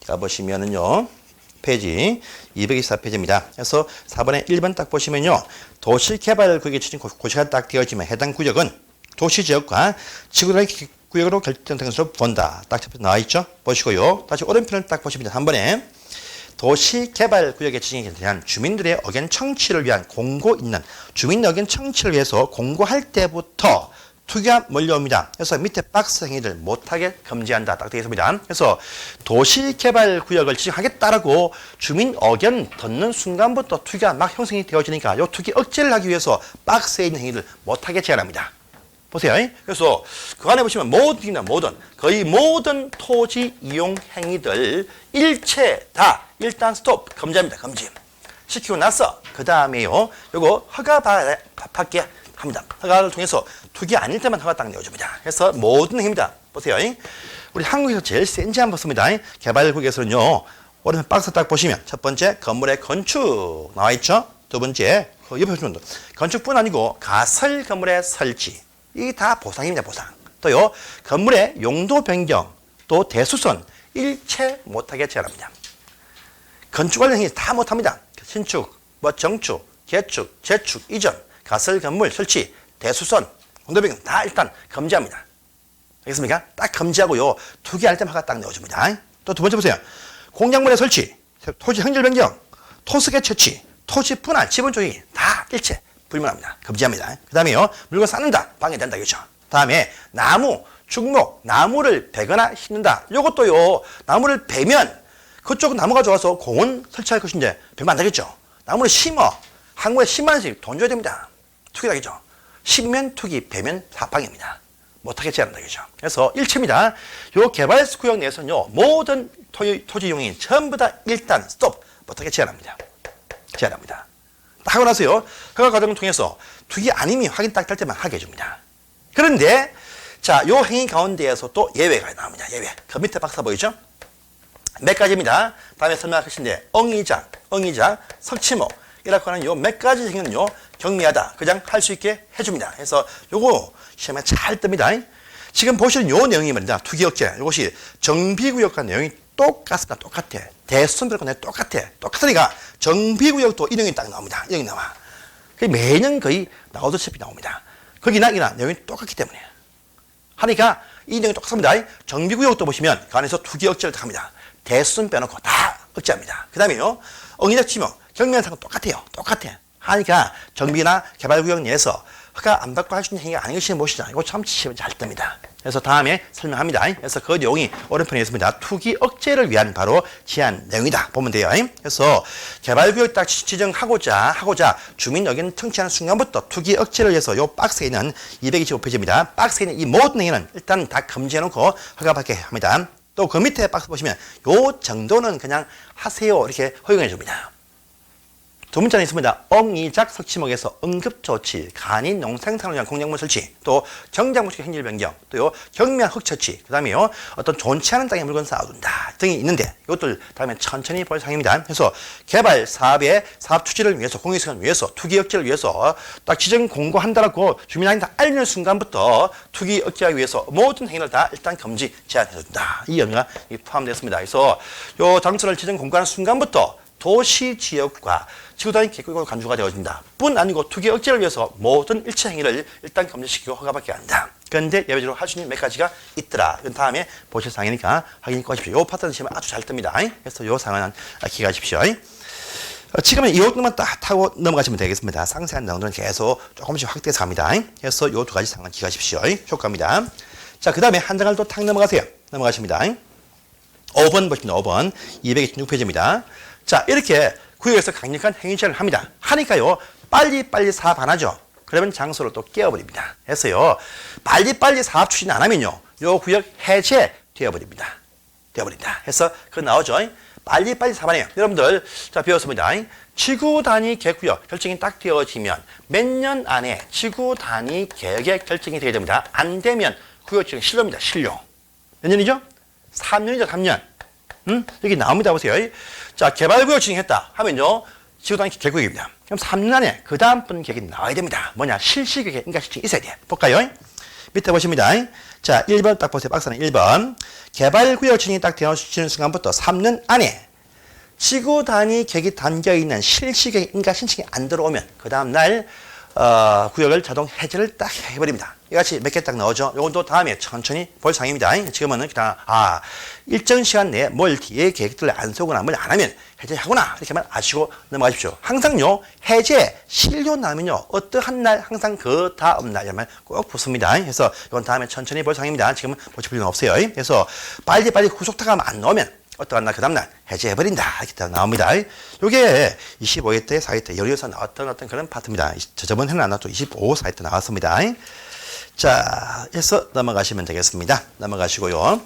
A: 가보시면은요. 페이지 224페이지입니다. 그래서 4번에 1번 딱 보시면요. 도시개발구역의 지정 고시가 딱 되어지면 해당 구역은 도시지역과 지구단위 구역으로 결정된 것으로 본다. 딱 나와 있죠? 보시고요. 다시 오른편을 딱 보시면 한 번에 도시개발구역의 지정에 대한 주민들의 의견 청취를 위한 공고 있는 주민 의견 청취를 위해서 공고할 때부터 투기가 몰려옵니다. 그래서 밑에 박스 행위를 못하게 금지한다. 딱 되어 있습니다. 그래서 도시개발구역을 지정하겠다라고 주민 의견 듣는 순간부터 투기가 막 형성이 되어지니까 이 투기 억제를 하기 위해서 박스에 있는 행위를 못하게 제한합니다. 보세요. 그래서 그 안에 보시면 거의 모든 토지 이용 행위들 일체 다 일단 스톱 금지합니다. 금지. 시키고 나서 그 다음에요. 요거 허가 받게 합니다. 허가를 통해서 투기 아닐 때만 허가 딱 내어줍니다. 그래서 모든 행위다. 보세요. 우리 한국에서 제일 센 지 한번 봅니다. 개발구역에서는요. 오른편 박스 딱 보시면 첫 번째 건물의 건축 나와 있죠. 두 번째 그 옆에 보시면 건축뿐 아니고 가설 건물의 설치. 이게 다 보상입니다. 보상. 또요. 건물의 용도 변경 또 대수선 일체 못하게 제한합니다. 건축 관련 행위 다 못합니다. 신축, 정축, 개축, 재축, 이전, 가설 건물 설치, 대수선, 용도 변경 다 일단 금지합니다. 알겠습니까? 딱 금지하고요. 투기할 때마다 딱 내어줍니다. 또 두 번째 보세요. 공작물의 설치, 토지 행절 변경, 토스계 채취, 토지 분할, 지분 조기 다 일체 불문합니다. 금지합니다. 그 다음에요, 물건 쌓는다. 방해된다. 그죠? 다음에 나무, 죽목, 나무를 베거나 심는다. 요것도요, 나무를 베면 그쪽 나무가 좋아서 공원 설치할 것인데 베면 안 되겠죠? 나무를 심어. 한국에 10만 원씩 돈 줘야 됩니다. 투기라겠죠? 심면 투기, 베면 사방입니다. 못하게 제한한다. 그죠? 그래서 1층입니다. 요 개발구역 내에서는요, 모든 토지 이용이 전부 다 일단 스톱. 못하게 제한합니다. 제한합니다. 하고 나서요, 허가 과정을 통해서 투기 아님이 확인 딱 될 때만 하게 해줍니다. 그런데, 자, 요 행위 가운데에서 또 예외가 나옵니다. 예외. 그 밑에 박스 보이죠? 몇 가지입니다. 다음에 설명할 것인데, 엉이작, 석치목, 이라고 하는 요 몇 가지 행위는요, 경미하다. 그냥 할 수 있게 해줍니다. 그래서 요거 시험에 잘 뜹니다. 지금 보시는 요 내용이 말입니다. 투기 억제. 요것이 정비구역과 내용이 똑같습니다. 똑같아. 대수선별과 내용이 똑같아. 똑같으니까 정비구역도 이 내용이 딱 나옵니다. 이 내용이 나와. 매년 거의 나오듯이 나옵니다. 거기나 이나 내용이 똑같기 때문에. 하니까 이 내용이 똑같습니다. 정비구역도 보시면 그 안에서 투기 억제를 다 합니다. 대수선 빼놓고 다 억제합니다. 그 다음에요, 엉이작 지목, 경미한상은 똑같아요. 똑같아. 하니까 정비나 개발구역 내에서 허가 안 받고 할 수 있는 행위가 아닌 것이 무엇이냐. 이거 참 시험이 잘 뜹니다. 그래서 다음에 설명합니다. 그래서 그 내용이 오른편에 있습니다. 투기 억제를 위한 바로 제한 내용이다. 보면 돼요. 그래서 개발구역 딱 지정하고자 주민 의견을 청취하는 순간부터 투기 억제를 위해서 요 박스에 있는 225페이지입니다. 박스에 있는 이 모든 행위는 일단 다 금지해놓고 허가받게 합니다. 또 그 밑에 박스 보시면 요 정도는 그냥 하세요. 이렇게 허용해 줍니다. 두 문자는 있습니다. 엉이작 석치목에서 응급조치, 간인 농생산을 위한 공작물 설치, 또 경작물식 행질 변경, 또요 경미한 흙처치, 그 다음에요 어떤 좋지 않은 땅에 물건 쌓아둔다 등이 있는데 이것들 다음에 천천히 볼 사항입니다. 그래서 개발 사업의 사업 추진을 위해서, 공익성을 위해서, 투기 억제를 위해서 딱 지정 공고한다라고 주민한테 다 알리는 순간부터 투기 억제하기 위해서 모든 행위를 다 일단 금지 제한해준다. 이 의미가 포함되었습니다. 그래서 요 장소를 지정 공고하는 순간부터 도시 지역과 지구단위 계획으로 간주가 되어진다. 뿐 아니고 투기 억제를 위해서 모든 일체 행위를 일단 금지시키고 허가받게 한다. 그런데 예외적으로 할 수 있는 몇 가지가 있더라. 이건 다음에 보실 사항이니까 확인해 보십시오. 이 파트는 시험에 아주 잘 뜹니다. 그래서 이 사항은 기억하십시오. 지금은 이 정도만 딱 타고 넘어가시면 되겠습니다. 상세한 내용들은 계속 조금씩 확대해서 갑니다. 그래서 이 두 가지 사항은 기억하십시오. 효과입니다. 자, 그 다음에 한 장을 또 탁 넘어가세요. 넘어가십니다. 5번 보시면 5번 226페이지입니다. 자, 이렇게 구역에서 강력한 행위제를 합니다. 하니까요, 빨리빨리 사업 안 하죠. 그러면 장소를 또 깨워버립니다. 해서요, 빨리빨리 사업 추진 안 하면요, 요 구역 해제 되어버립니다. 해서 그거 나오죠. 빨리빨리 사업 안 해요. 여러분들, 자, 배웠습니다. 지구 단위 계획구역 결정이 딱 되어지면 몇 년 안에 지구 단위 계획의 결정이 되어야 됩니다. 안 되면 구역 지정 실료입니다. 실료. 몇 년이죠? 3년이죠, 3년. 여기 나옵니다. 보세요. 자, 개발구역 진행했다 하면요, 지구단위 계획구역입니다. 그럼 3년 안에 그 다음번 계획이 나와야 됩니다. 뭐냐? 실시계획 인가실증이 있어야 돼. 볼까요? 밑에 보십니다. 자, 1번 딱 보세요. 박스는 1번. 개발구역 진행이 딱 되어지는 순간부터 3년 안에 지구단위 계획이 담겨있는 실시계획 인가신청이 안 들어오면 그 다음날 구역을 자동 해제를 딱 해버립니다. 이같이 몇 개 딱 나오죠. 요것도 다음에 천천히 볼 상입니다. 지금은 그냥 일정 시간 내에 뭘 뒤에 계획들을 안 세우거나 뭘 안 하면 해제하구나 이렇게만 아시고 넘어가십시오. 항상요, 해제 실료 나면요, 어떠한 날 항상 그 다음 날 이런 말 꼭 붙습니다. 그래서 이건 다음에 천천히 볼 상입니다. 지금은 보실 필요는 없어요. 그래서 빨리빨리 후속타가 안 나오면 어떠한 날 그 다음날 해제해버린다 이렇게 딱 나옵니다. 이게 25회 때, 4회 때 열려서 나왔던 어떤 그런 파트입니다. 저번에는 안 나왔죠. 25, 4회 때 나왔습니다. 자, 해서 넘어가시면 되겠습니다. 넘어가시고요.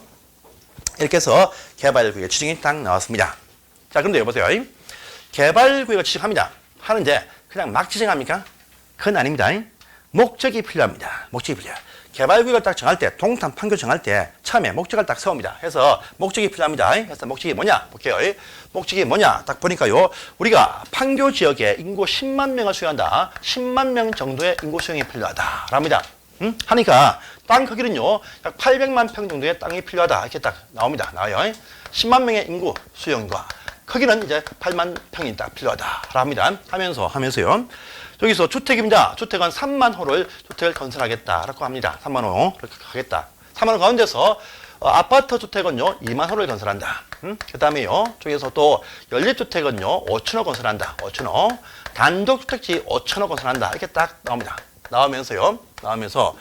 A: 이렇게 해서 개발구역 지정이 딱 나왔습니다. 자, 그런데 여보세요. 개발구역을 지정합니다. 하는데 그냥 막 지정합니까? 그건 아닙니다. 목적이 필요합니다. 목적이 필요해요. 개발구역을 딱 정할 때, 동탄 판교 정할 때 처음에 목적을 딱 세웁니다. 해서 목적이 필요합니다. 그래서 목적이 뭐냐? 볼게요. 목적이 뭐냐? 딱 보니까요, 우리가 판교 지역에 인구 10만 명을 수용한다. 10만 명 정도의 인구 수용이 필요하다. 랍니다. 하니까 땅 크기는요, 약 800만 평 정도의 땅이 필요하다. 이렇게 딱 나옵니다. 나와요. 10만 명의 인구 수용과 크기는 이제 8만 평이 딱 필요하다. 랍니다. 하면서요. 여기서 주택입니다. 주택은 3만 호를 주택을 건설하겠다라고 합니다. 3만 호 그렇게 하겠다. 3만 호 가운데서 아파트 주택은요 2만 호를 건설한다. 그 다음에요, 저기서 또 연립주택은요 5천 호 건설한다. 5천 호. 단독주택지 5천억 건설한다. 이렇게 딱 나옵니다. 나오면서요. 나오면서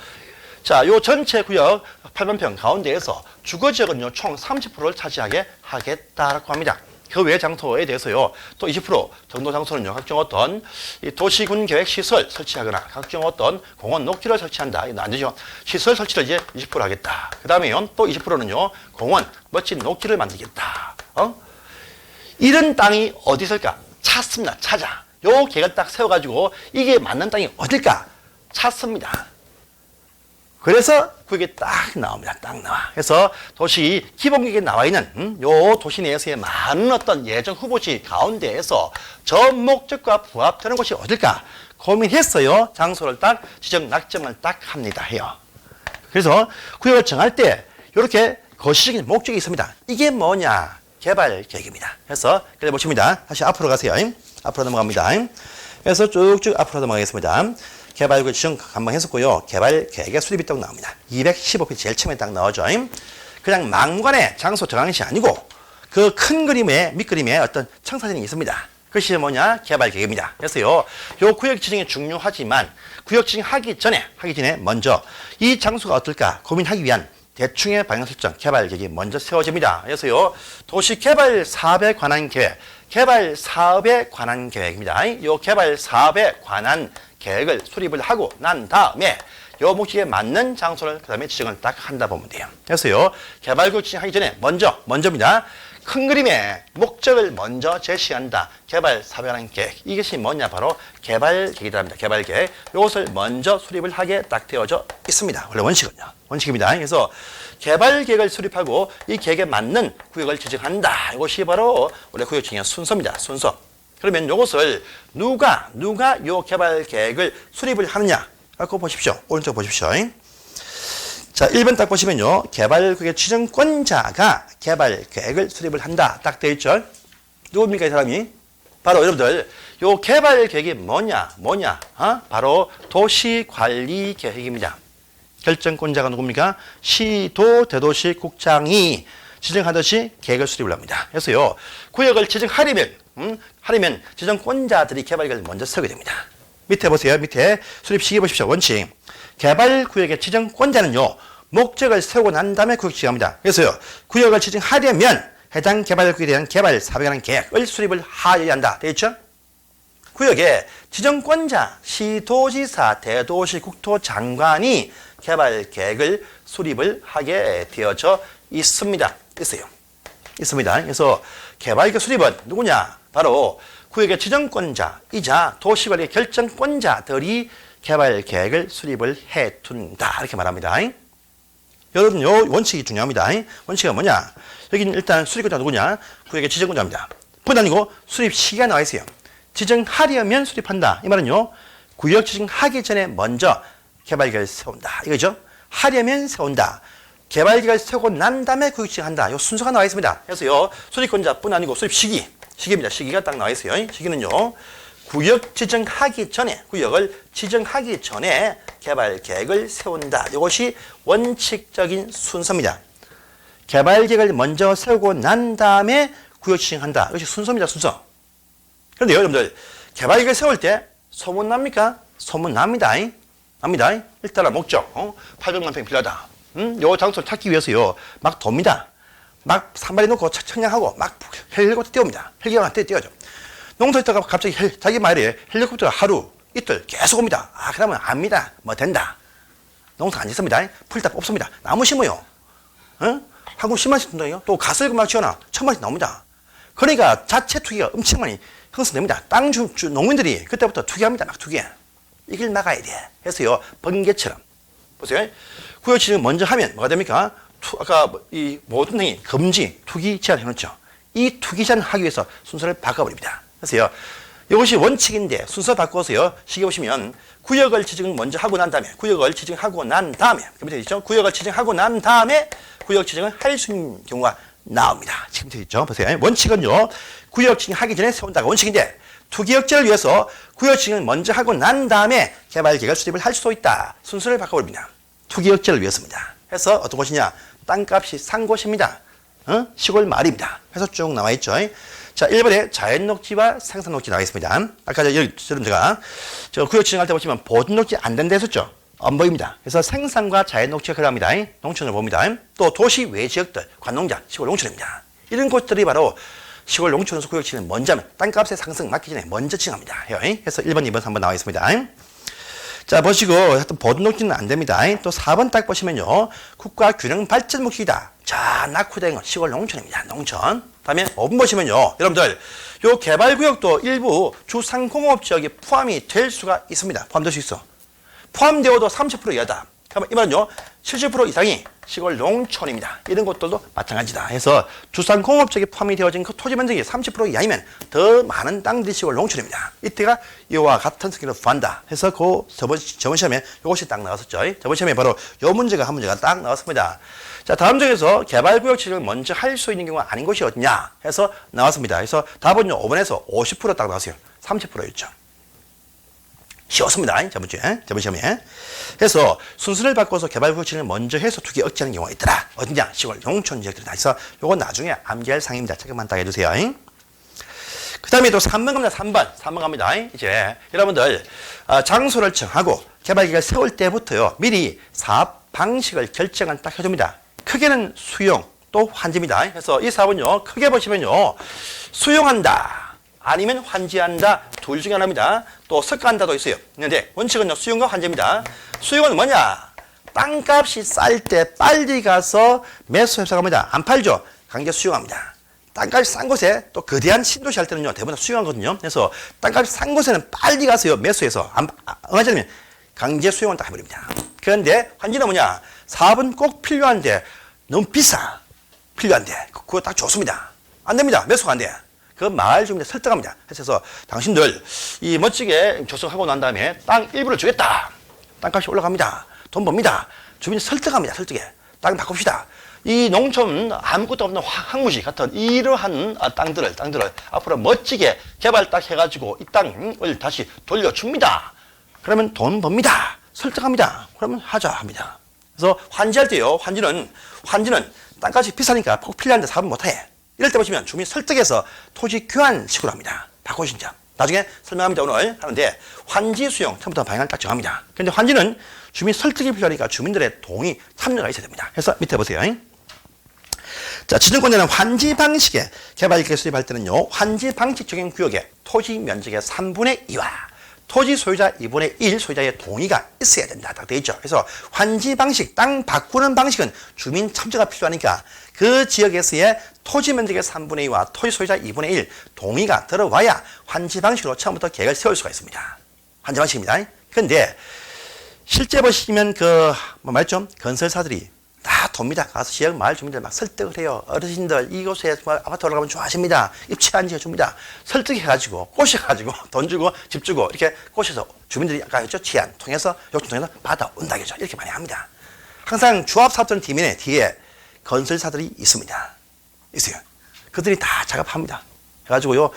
A: 자, 요 전체 구역 8만 평 가운데에서 주거지역은요, 총 30%를 차지하게 하겠다라고 합니다. 그 외 장소에 대해서요, 또 20% 정도 장소는요, 각종 어떤 이 도시군 계획 시설 설치하거나 각종 어떤 공원 녹지를 설치한다. 이거 안 되죠. 시설 설치를 이제 20% 하겠다. 그 다음에요, 또 20%는요, 공원, 멋진 녹지를 만들겠다. 이런 땅이 어디 있을까? 찾습니다. 찾아. 요 계획을 딱 세워가지고 이게 맞는 땅이 어딜까? 찾습니다. 그래서 그게 딱 나옵니다. 딱 나와. 그래서 도시 기본계획에 나와 있는 요 도시 내에서의 많은 어떤 예정 후보지 가운데에서 저 목적과 부합되는 곳이 어딜까? 고민했어요. 장소를 딱 지정 낙점을 딱 합니다. 해요. 그래서 구역을 정할 때 이렇게 거시적인 목적이 있습니다. 이게 뭐냐? 개발 계획입니다. 그래서 그래 보십니다. 다시 앞으로 가세요. 앞으로 넘어갑니다. 그래서 쭉쭉 앞으로 넘어가겠습니다. 개발구역 지정 한번 했었고요. 개발 계획의 수립이 딱 나옵니다. 215페이지 제일 처음에 딱 나오죠. 그냥 막무가내 장소 정하는 것이 아니고 그 큰 그림에 밑그림에 어떤 청사진이 있습니다. 그것이 뭐냐? 개발 계획입니다. 그래서요, 요 구역 지정이 중요하지만 구역 지정하기 전에 먼저 이 장소가 어떨까 고민하기 위한 대충의 방향 설정, 개발 계획이 먼저 세워집니다. 그래서요, 도시 개발 사업에 관한 계획, 개발 사업에 관한 계획입니다. 요 개발 사업에 관한 계획을 수립을 하고 난 다음에 요 목적에 맞는 장소를 그 다음에 지정을 딱 한다 보면 돼요. 그래서요, 개발구역 지정하기 전에 먼저입니다. 큰 그림의 목적을 먼저 제시한다. 개발 사업에 관한 계획. 이것이 뭐냐? 바로 개발 계획이라 합니다. 개발 계획. 이것을 먼저 수립을 하게 딱 되어져 있습니다. 원래 원칙은요. 원칙입니다. 그래서 개발 계획을 수립하고 이 계획에 맞는 구역을 지정한다. 이것이 바로 원래 구역 지정의 순서입니다. 순서. 그러면 이것을 누가 요 개발 계획을 수립을 하느냐? 라고 보십시오. 오른쪽 보십시오. 자, 1번 딱 보시면요. 개발 구역 지정권자가 개발 계획을 수립을 한다. 딱 되어 있죠. 누굽니까, 이 사람이? 바로 여러분들, 요 개발 계획이 뭐냐? 바로 도시관리 계획입니다. 결정권자가 누굽니까? 시도 대도시 국장이 지정하듯이 계획을 수립을 합니다. 그래서요, 구역을 지정하려면 지정권자들이 개발 계획을 먼저 세우게 됩니다. 밑에 보세요. 밑에 수립 시기 보십시오. 원칙. 개발 구역의 지정권자는요, 목적을 세우고 난 다음에 구역 지정합니다. 그래서요, 구역을 지정하려면 해당 개발 구역에 대한 개발 사업에 관한 계획을 수립을 하여야 한다. 되겠죠? 구역의 지정권자, 시도지사, 대도시 국토장관이 개발 계획을 수립을 하게 되어져 있습니다. 있습니다. 그래서 개발 계획 수립은 누구냐? 바로 구역의 지정권자이자 도시관리 결정권자들이 개발 계획을 수립을 해둔다. 이렇게 말합니다. 여러분, 요 원칙이 중요합니다. 원칙은 뭐냐? 여기는 일단 수립권자 누구냐? 구역의 지정권자입니다. 뿐 아니고 수립 시기가 나와 있어요. 지정하려면 수립한다. 이 말은요, 구역 지정하기 전에 먼저 개발 계획을 세운다. 이거죠? 하려면 세운다. 개발 계획을 세우고 난 다음에 구역 지정한다. 요 순서가 나와 있습니다. 그래서요, 수립권자뿐 아니고 수립 시기입니다. 시기가 딱 나와 있어요. 시기는요, 구역을 지정하기 전에 개발 계획을 세운다. 이것이 원칙적인 순서입니다. 개발 계획을 먼저 세우고 난 다음에 구역 지정한다. 이것이 순서입니다. 순서. 그런데 여러분들, 개발 계획을 세울 때 소문 납니까? 소문 납니다. 일단은 목적, 800만 평 필요하다. 요 장소를 찾기 위해서요, 막 돕니다. 막 산발이 놓고 청량하고 막 헬리콥터 띄웁니다. 헬기가 띄워죠. 농사에 있다가 갑자기 자기 말에 헬리콥터가 하루, 이틀 계속 옵니다. 그러면 압니다. 뭐 된다. 농사 안 짓습니다. 풀 다 뽑습니다. 나무 심어요. 한국 10만씩 든다요. 또 가설금 막 지어놔. 1000만씩 나옵니다. 그러니까 자체 투기가 엄청 많이 형성됩니다. 농민들이 그때부터 투기합니다. 막 투기. 이걸 막아야 돼. 해서요, 번개처럼. 보세요. 구역 지정 먼저 하면 뭐가 됩니까? 아까 이 모든 행위, 금지, 투기 제한 해놓죠. 이 투기 제한 하기 위해서 순서를 바꿔버립니다. 그래서요, 이것이 원칙인데 순서 바꿔서요, 시계 보시면 구역을 지정 먼저 하고 난 다음에, 구역을 지정하고 난 다음에, 그 밑에 있죠? 구역을 지정하고 난 다음에 구역 지정을 할 수 있는 경우가 나옵니다. 지금 밑에 있죠? 보세요. 원칙은요, 구역 지정하기 전에 세운다가 원칙인데, 투기 억제를 위해서 구역 지정을 먼저 하고 난 다음에 개발 계획을 수립을 할 수도 있다. 순서를 바꿔버립니다. 투기 억제를 위해서입니다. 해서 어떤 곳이냐? 땅값이 싼 곳입니다. 시골 마을입니다. 해서 쭉 나와 있죠. 자, 1번에 자연녹지와 생산녹지 나와 있습니다. 아까 여기처럼 제가 구역 지정할 때 보시면 보존녹지 안 된다 했었죠. 안 보입니다. 그래서 생산과 자연녹지가 필요합니다. 농촌을 봅니다. 또 도시 외 지역들, 관농장, 시골 농촌입니다. 이런 곳들이 바로 시골 농촌에서 구역 지정을 먼저 하면 땅값의 상승 막기 전에 먼저 지정합니다. 그래서 1번, 2번, 3번 나와 있습니다. 자, 보시고 하여튼 보존녹지는 안 됩니다. 또 4번 딱 보시면요. 국가 균형 발전 목적이다. 자, 낙후된 건 시골 농촌입니다. 농촌. 다음에 5번 보시면요. 여러분들, 요 개발구역도 일부 주상공업 지역에 포함이 될 수가 있습니다. 포함될 수 있어. 포함되어도 30% 이하다. 그러면 이 말은요, 70% 이상이 시골 농촌입니다. 이런 것들도 마찬가지다. 해서 주상공업 지역에 포함이 되어진 그 토지 면적이 30% 이하이면 더 많은 땅들이 시골 농촌입니다. 이때가 이와 같은 성격을 부한다. 해서 그 저번 시험에 이것이 딱 나왔었죠. 저번 시험에 바로 이 문제가 한 문제가 딱 나왔습니다. 자, 다음 중에서 개발구역 지정을 먼저 할 수 있는 경우가 아닌 곳이 어디냐 해서 나왔습니다. 그래서 답은요, 5번에서 50% 딱 나왔어요. 30%였죠. 쉬웠습니다. 저번 시험에. 그래서 순서를 바꿔서 개발구역 지정을 먼저 해서 투기 억제하는 경우가 있더라. 어디냐? 시골 농촌 지역들이다. 그래서 요건 나중에 암기할 상입니다. 잠깐만 딱 해주세요. 그 다음에 또 3번 갑니다. 3번 갑니다. 이제 여러분들 장소를 정하고 개발계획을 세울 때부터요, 미리 사업 방식을 결정을 딱 해줍니다. 크게는 수용, 또 환지입니다. 그래서 이 사업은요, 크게 보시면요, 수용한다, 아니면 환지한다, 둘 중에 하나입니다. 또 섞어한다도 있어요. 근데 원칙은요, 수용과 환지입니다. 수용은 뭐냐? 땅값이 쌀 때 빨리 가서 매수해서 갑니다. 안 팔죠? 강제 수용합니다. 땅값이 싼 곳에 또 거대한 신도시 할 때는요, 대부분 수용하거든요. 그래서 땅값이 싼 곳에는 빨리 가서요, 매수해서 응하지 않으면 강제 수용을 딱 해버립니다. 그런데 환지는 뭐냐? 사업은 꼭 필요한데 너무 비싸. 필요한데 그거 딱 좋습니다. 안 됩니다. 매수가 안 돼. 그 마을 주민들 설득합니다. 그래서 당신들 이 멋지게 조성하고 난 다음에 땅 일부를 주겠다. 땅값이 올라갑니다. 돈 법니다. 주민을 설득합니다. 설득해. 땅 바꿉시다. 이 농촌 아무것도 없는 황무지 같은 이러한 땅들을 앞으로 멋지게 개발 딱 해가지고 이 땅을 다시 돌려줍니다. 그러면 돈 법니다. 설득합니다. 그러면 하자 합니다. 그래서 환지할 때요, 환지는 땅값이 비싸니까 꼭 필요한데 사업은 못해. 이럴 때 보시면 주민 설득해서 토지 교환식으로 합니다. 바꾸신자. 나중에 설명합니다. 오늘 하는데 환지 수용 처음부터 방향을 딱 정합니다. 그런데 환지는 주민 설득이 필요하니까 주민들의 동의, 참여가 있어야 됩니다. 그래서 밑에 보세요. 자, 지정권자는 환지 방식의 개발계획 수립할 때는요, 환지 방식 적용 구역에 토지 면적의 3분의 2와 토지 소유자 2분의 1 소유자의 동의가 있어야 된다. 딱 되어 있죠. 그래서 환지 방식, 땅 바꾸는 방식은 주민 참여가 필요하니까 그 지역에서의 토지 면적의 3분의 2와 토지 소유자 2분의 1 동의가 들어와야 환지 방식으로 처음부터 계획을 세울 수가 있습니다. 환지 방식입니다. 그런데 실제 보시면 말좀 건설사들이 다 돕니다. 가서 지역 마을 주민들 막 설득을 해요. 어르신들 이곳에 아파트 올라가면 좋아하십니다. 입주한지 해줍니다. 설득해가지고 꼬셔가지고 돈 주고 집 주고 이렇게 꼬셔서 주민들이 아까 했죠. 치안 통해서 요청 통해서 받아온다겠죠. 이렇게 많이 합니다. 항상 조합사업자는 뒤에 건설사들이 있습니다. 있어요. 그들이 다 작업합니다. 해가지고요,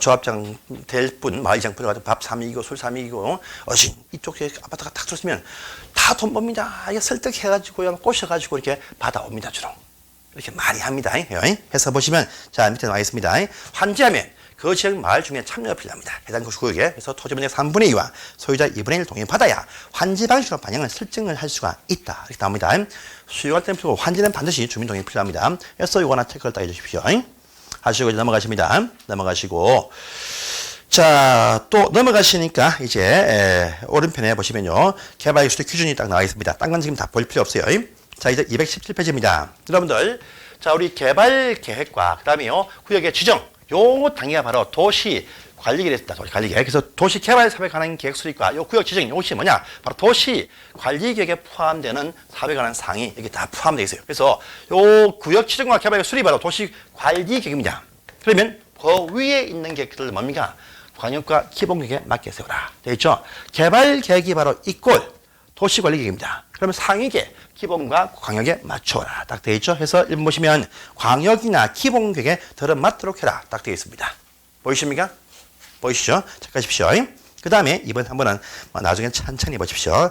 A: 조합장 될 분, 마을장 불러가지고 밥 3이고 술 3이고 어신 이쪽에 아파트가 탁 들었으면 다 돈 법니다. 이게 설득해가지고요, 꼬셔가지고 이렇게 받아옵니다. 주로 이렇게 많이 합니다. 해서 보시면 자 밑에 나와 있습니다. 환지하면 그 지역 마을 주민의 참여가 필요합니다. 해당 구역에 그래서 토지 면적 3분의 2와 소유자 2분의 1 동의 받아야 환지 방식으로 반영을 설정을 할 수가 있다. 이렇게 나옵니다. 수용할 때는 필요고 환지는 반드시 주민 동의 필요합니다. 그래서 이거 하나 체크를 딱 해주십시오. 하시고 이제 넘어가십니다. 넘어가시고 자, 또 넘어가시니까 이제 오른편에 보시면요, 개발 수립 기준이 딱 나와 있습니다. 딴 건 지금 다 볼 필요 없어요. 자, 이제 217페이지입니다. 여러분들, 자, 우리 개발 계획과 그다음에요, 구역의 지정, 요 단계가 바로 도시 관리계획입니다. 도시 관리계획. 그래서 도시 개발 사업에 관한 계획 수립과 요 구역 지정, 이것이 뭐냐? 바로 도시 관리계획에 포함되는 사업에 관한 사항이 여기 다 포함되어 있어요. 그래서 요 구역 지정과 개발 수립이 바로 도시 관리계획입니다. 그러면 그 위에 있는 계획들은 뭡니까? 광역과 기본계획에 맞게 세워라. 되어 있죠? 개발 계획이 바로 이 꼴 도시관리계획입니다. 그러면 상위계 기본과 광역에 맞춰라. 딱 되어 있죠? 해서 1번 보시면 광역이나 기본계획에 들어맞도록 해라. 딱 되어 있습니다. 보이십니까? 보이시죠? 체크하십시오. 그 다음에 2번 한 번은 나중에 천천히 보십시오.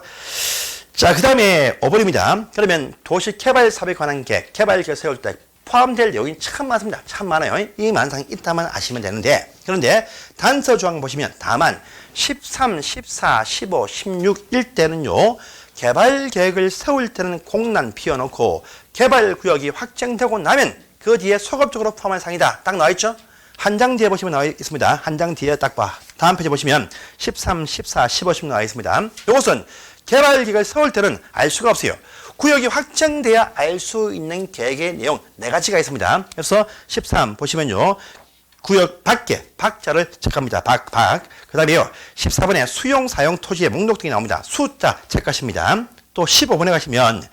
A: 자, 그 다음에 5번입니다. 그러면 도시 개발 사업에 관한 계획, 개발 계획 세울 때 포함될 내용이 참 많습니다. 참 많아요. 이 만상이 있다만 아시면 되는데, 그런데 단서 조항 보시면 다만 13, 14, 15, 16 일대는요, 개발 계획을 세울 때는 공란 피워놓고 개발 구역이 확정되고 나면 그 뒤에 소급적으로 포함할 사항이다. 딱 나와 있죠? 한 장 뒤에 보시면 나와 있습니다. 한 장 뒤에 딱 봐. 다음 페이지 보시면 13, 14, 15, 16 나와 있습니다. 이것은 개발 계획을 세울 때는 알 수가 없어요. 구역이 확정돼야 알 수 있는 계획의 내용 4가지가 있습니다. 그래서 13 보시면요. 구역 밖에 박자를 체크합니다. 박. 그 다음에요. 14번에 수용, 사용, 토지의 목록 등이 나옵니다. 숫자 체크하십니다. 또 15번에 가시면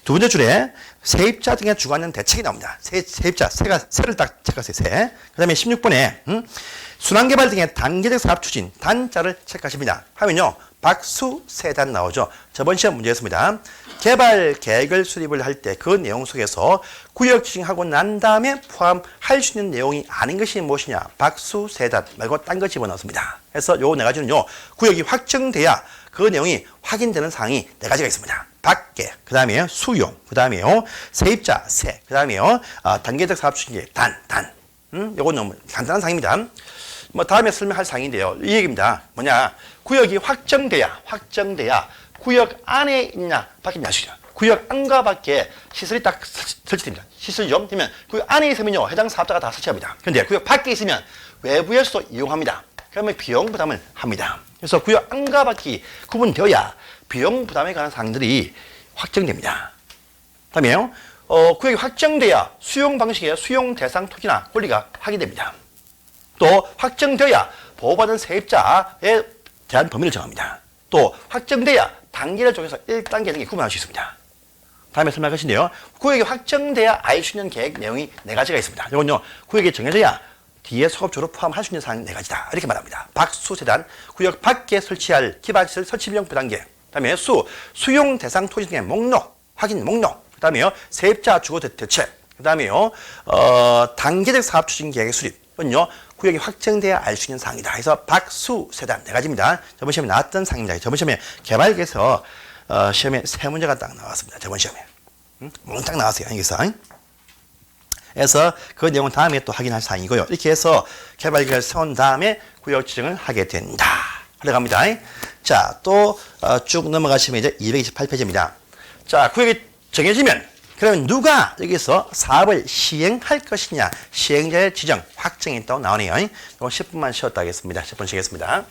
A: 두 번째 줄에 세입자 등에 주관하는 대책이 나옵니다. 세입자, 세를 딱 체크하세요. 세. 그 다음에 16번에 순환개발 등의 단계적 사업 추진, 단자를 체크하십니다. 하면요. 박수, 세단 나오죠. 저번 시험 문제였습니다. 개발 계획을 수립을 할 때 그 내용 속에서 구역 지정하고 난 다음에 포함할 수 있는 내용이 아닌 것이 무엇이냐. 박수, 세단 말고 딴 거 집어넣습니다. 그래서 요 4가지는요. 구역이 확정돼야 그 내용이 확인되는 사항이 4가지가 있습니다. 밖에, 그 다음에요. 수용, 그 다음에요. 세입자, 세, 그 다음에요. 단계적 사업 추진계, 단. 요건 너무 간단한 사항입니다. 뭐 다음에 설명할 사항인데요. 이 얘기입니다. 뭐냐. 구역이 확정돼야 구역 안에 있냐 밖에 있냐 하시죠. 구역 안과 밖에 시설이 딱 설치됩니다. 시설이 좀 되면 구역 안에 있으면요. 해당 사업자가 다 설치합니다. 그런데 구역 밖에 있으면 외부에서도 이용합니다. 그러면 비용 부담을 합니다. 그래서 구역 안과 밖이 구분되어야 비용 부담에 관한 사항들이 확정됩니다. 다음에요. 구역이 확정돼야 수용 방식의 수용 대상 토지나 권리가 확인됩니다. 또 확정되어야 보호받은 세입자에 대한 범위를 정합니다. 또 확정돼야 단계를 쪼개서 1단계 등에 구분할 수 있습니다. 다음에 설명할 것인데요. 구역이 확정돼야 알 수 있는 계획 내용이 4가지가 있습니다. 이건요. 구역이 정해져야 뒤에 소급적으로 포함할 수 있는 사항이 4가지다. 이렇게 말합니다. 박수세단, 구역 밖에 설치할 기반시설 설치 비용 부단계. 다음에 수용 대상 토지 등의 목록, 확인 목록. 그 다음에요. 세입자 주거 대책. 그 다음에요. 단계적 사업 추진 계획의 수립은요. 구역이 확정돼야 알 수 있는 사항이다. 그래서 박수세단 4가지입니다. 저번 시험에 나왔던 사항입니다. 저번 시험에 개발계에서 시험에 3문제가 딱 나왔습니다. 저번 시험에. 딱 나왔어요. 여기서. 그래서 그 내용은 다음에 또 확인할 사항이고요. 이렇게 해서 개발계획을 세운 다음에 구역 지정을 하게 된다. 들어갑니다. 자, 또 쭉 넘어가시면 이제 228페이지입니다. 자, 구역이 정해지면 그러면 누가 여기서 사업을 시행할 것이냐, 시행자의 지정, 확정이 또 나오네요. 이거 10분만 쉬었다 하겠습니다. 10분 쉬겠습니다.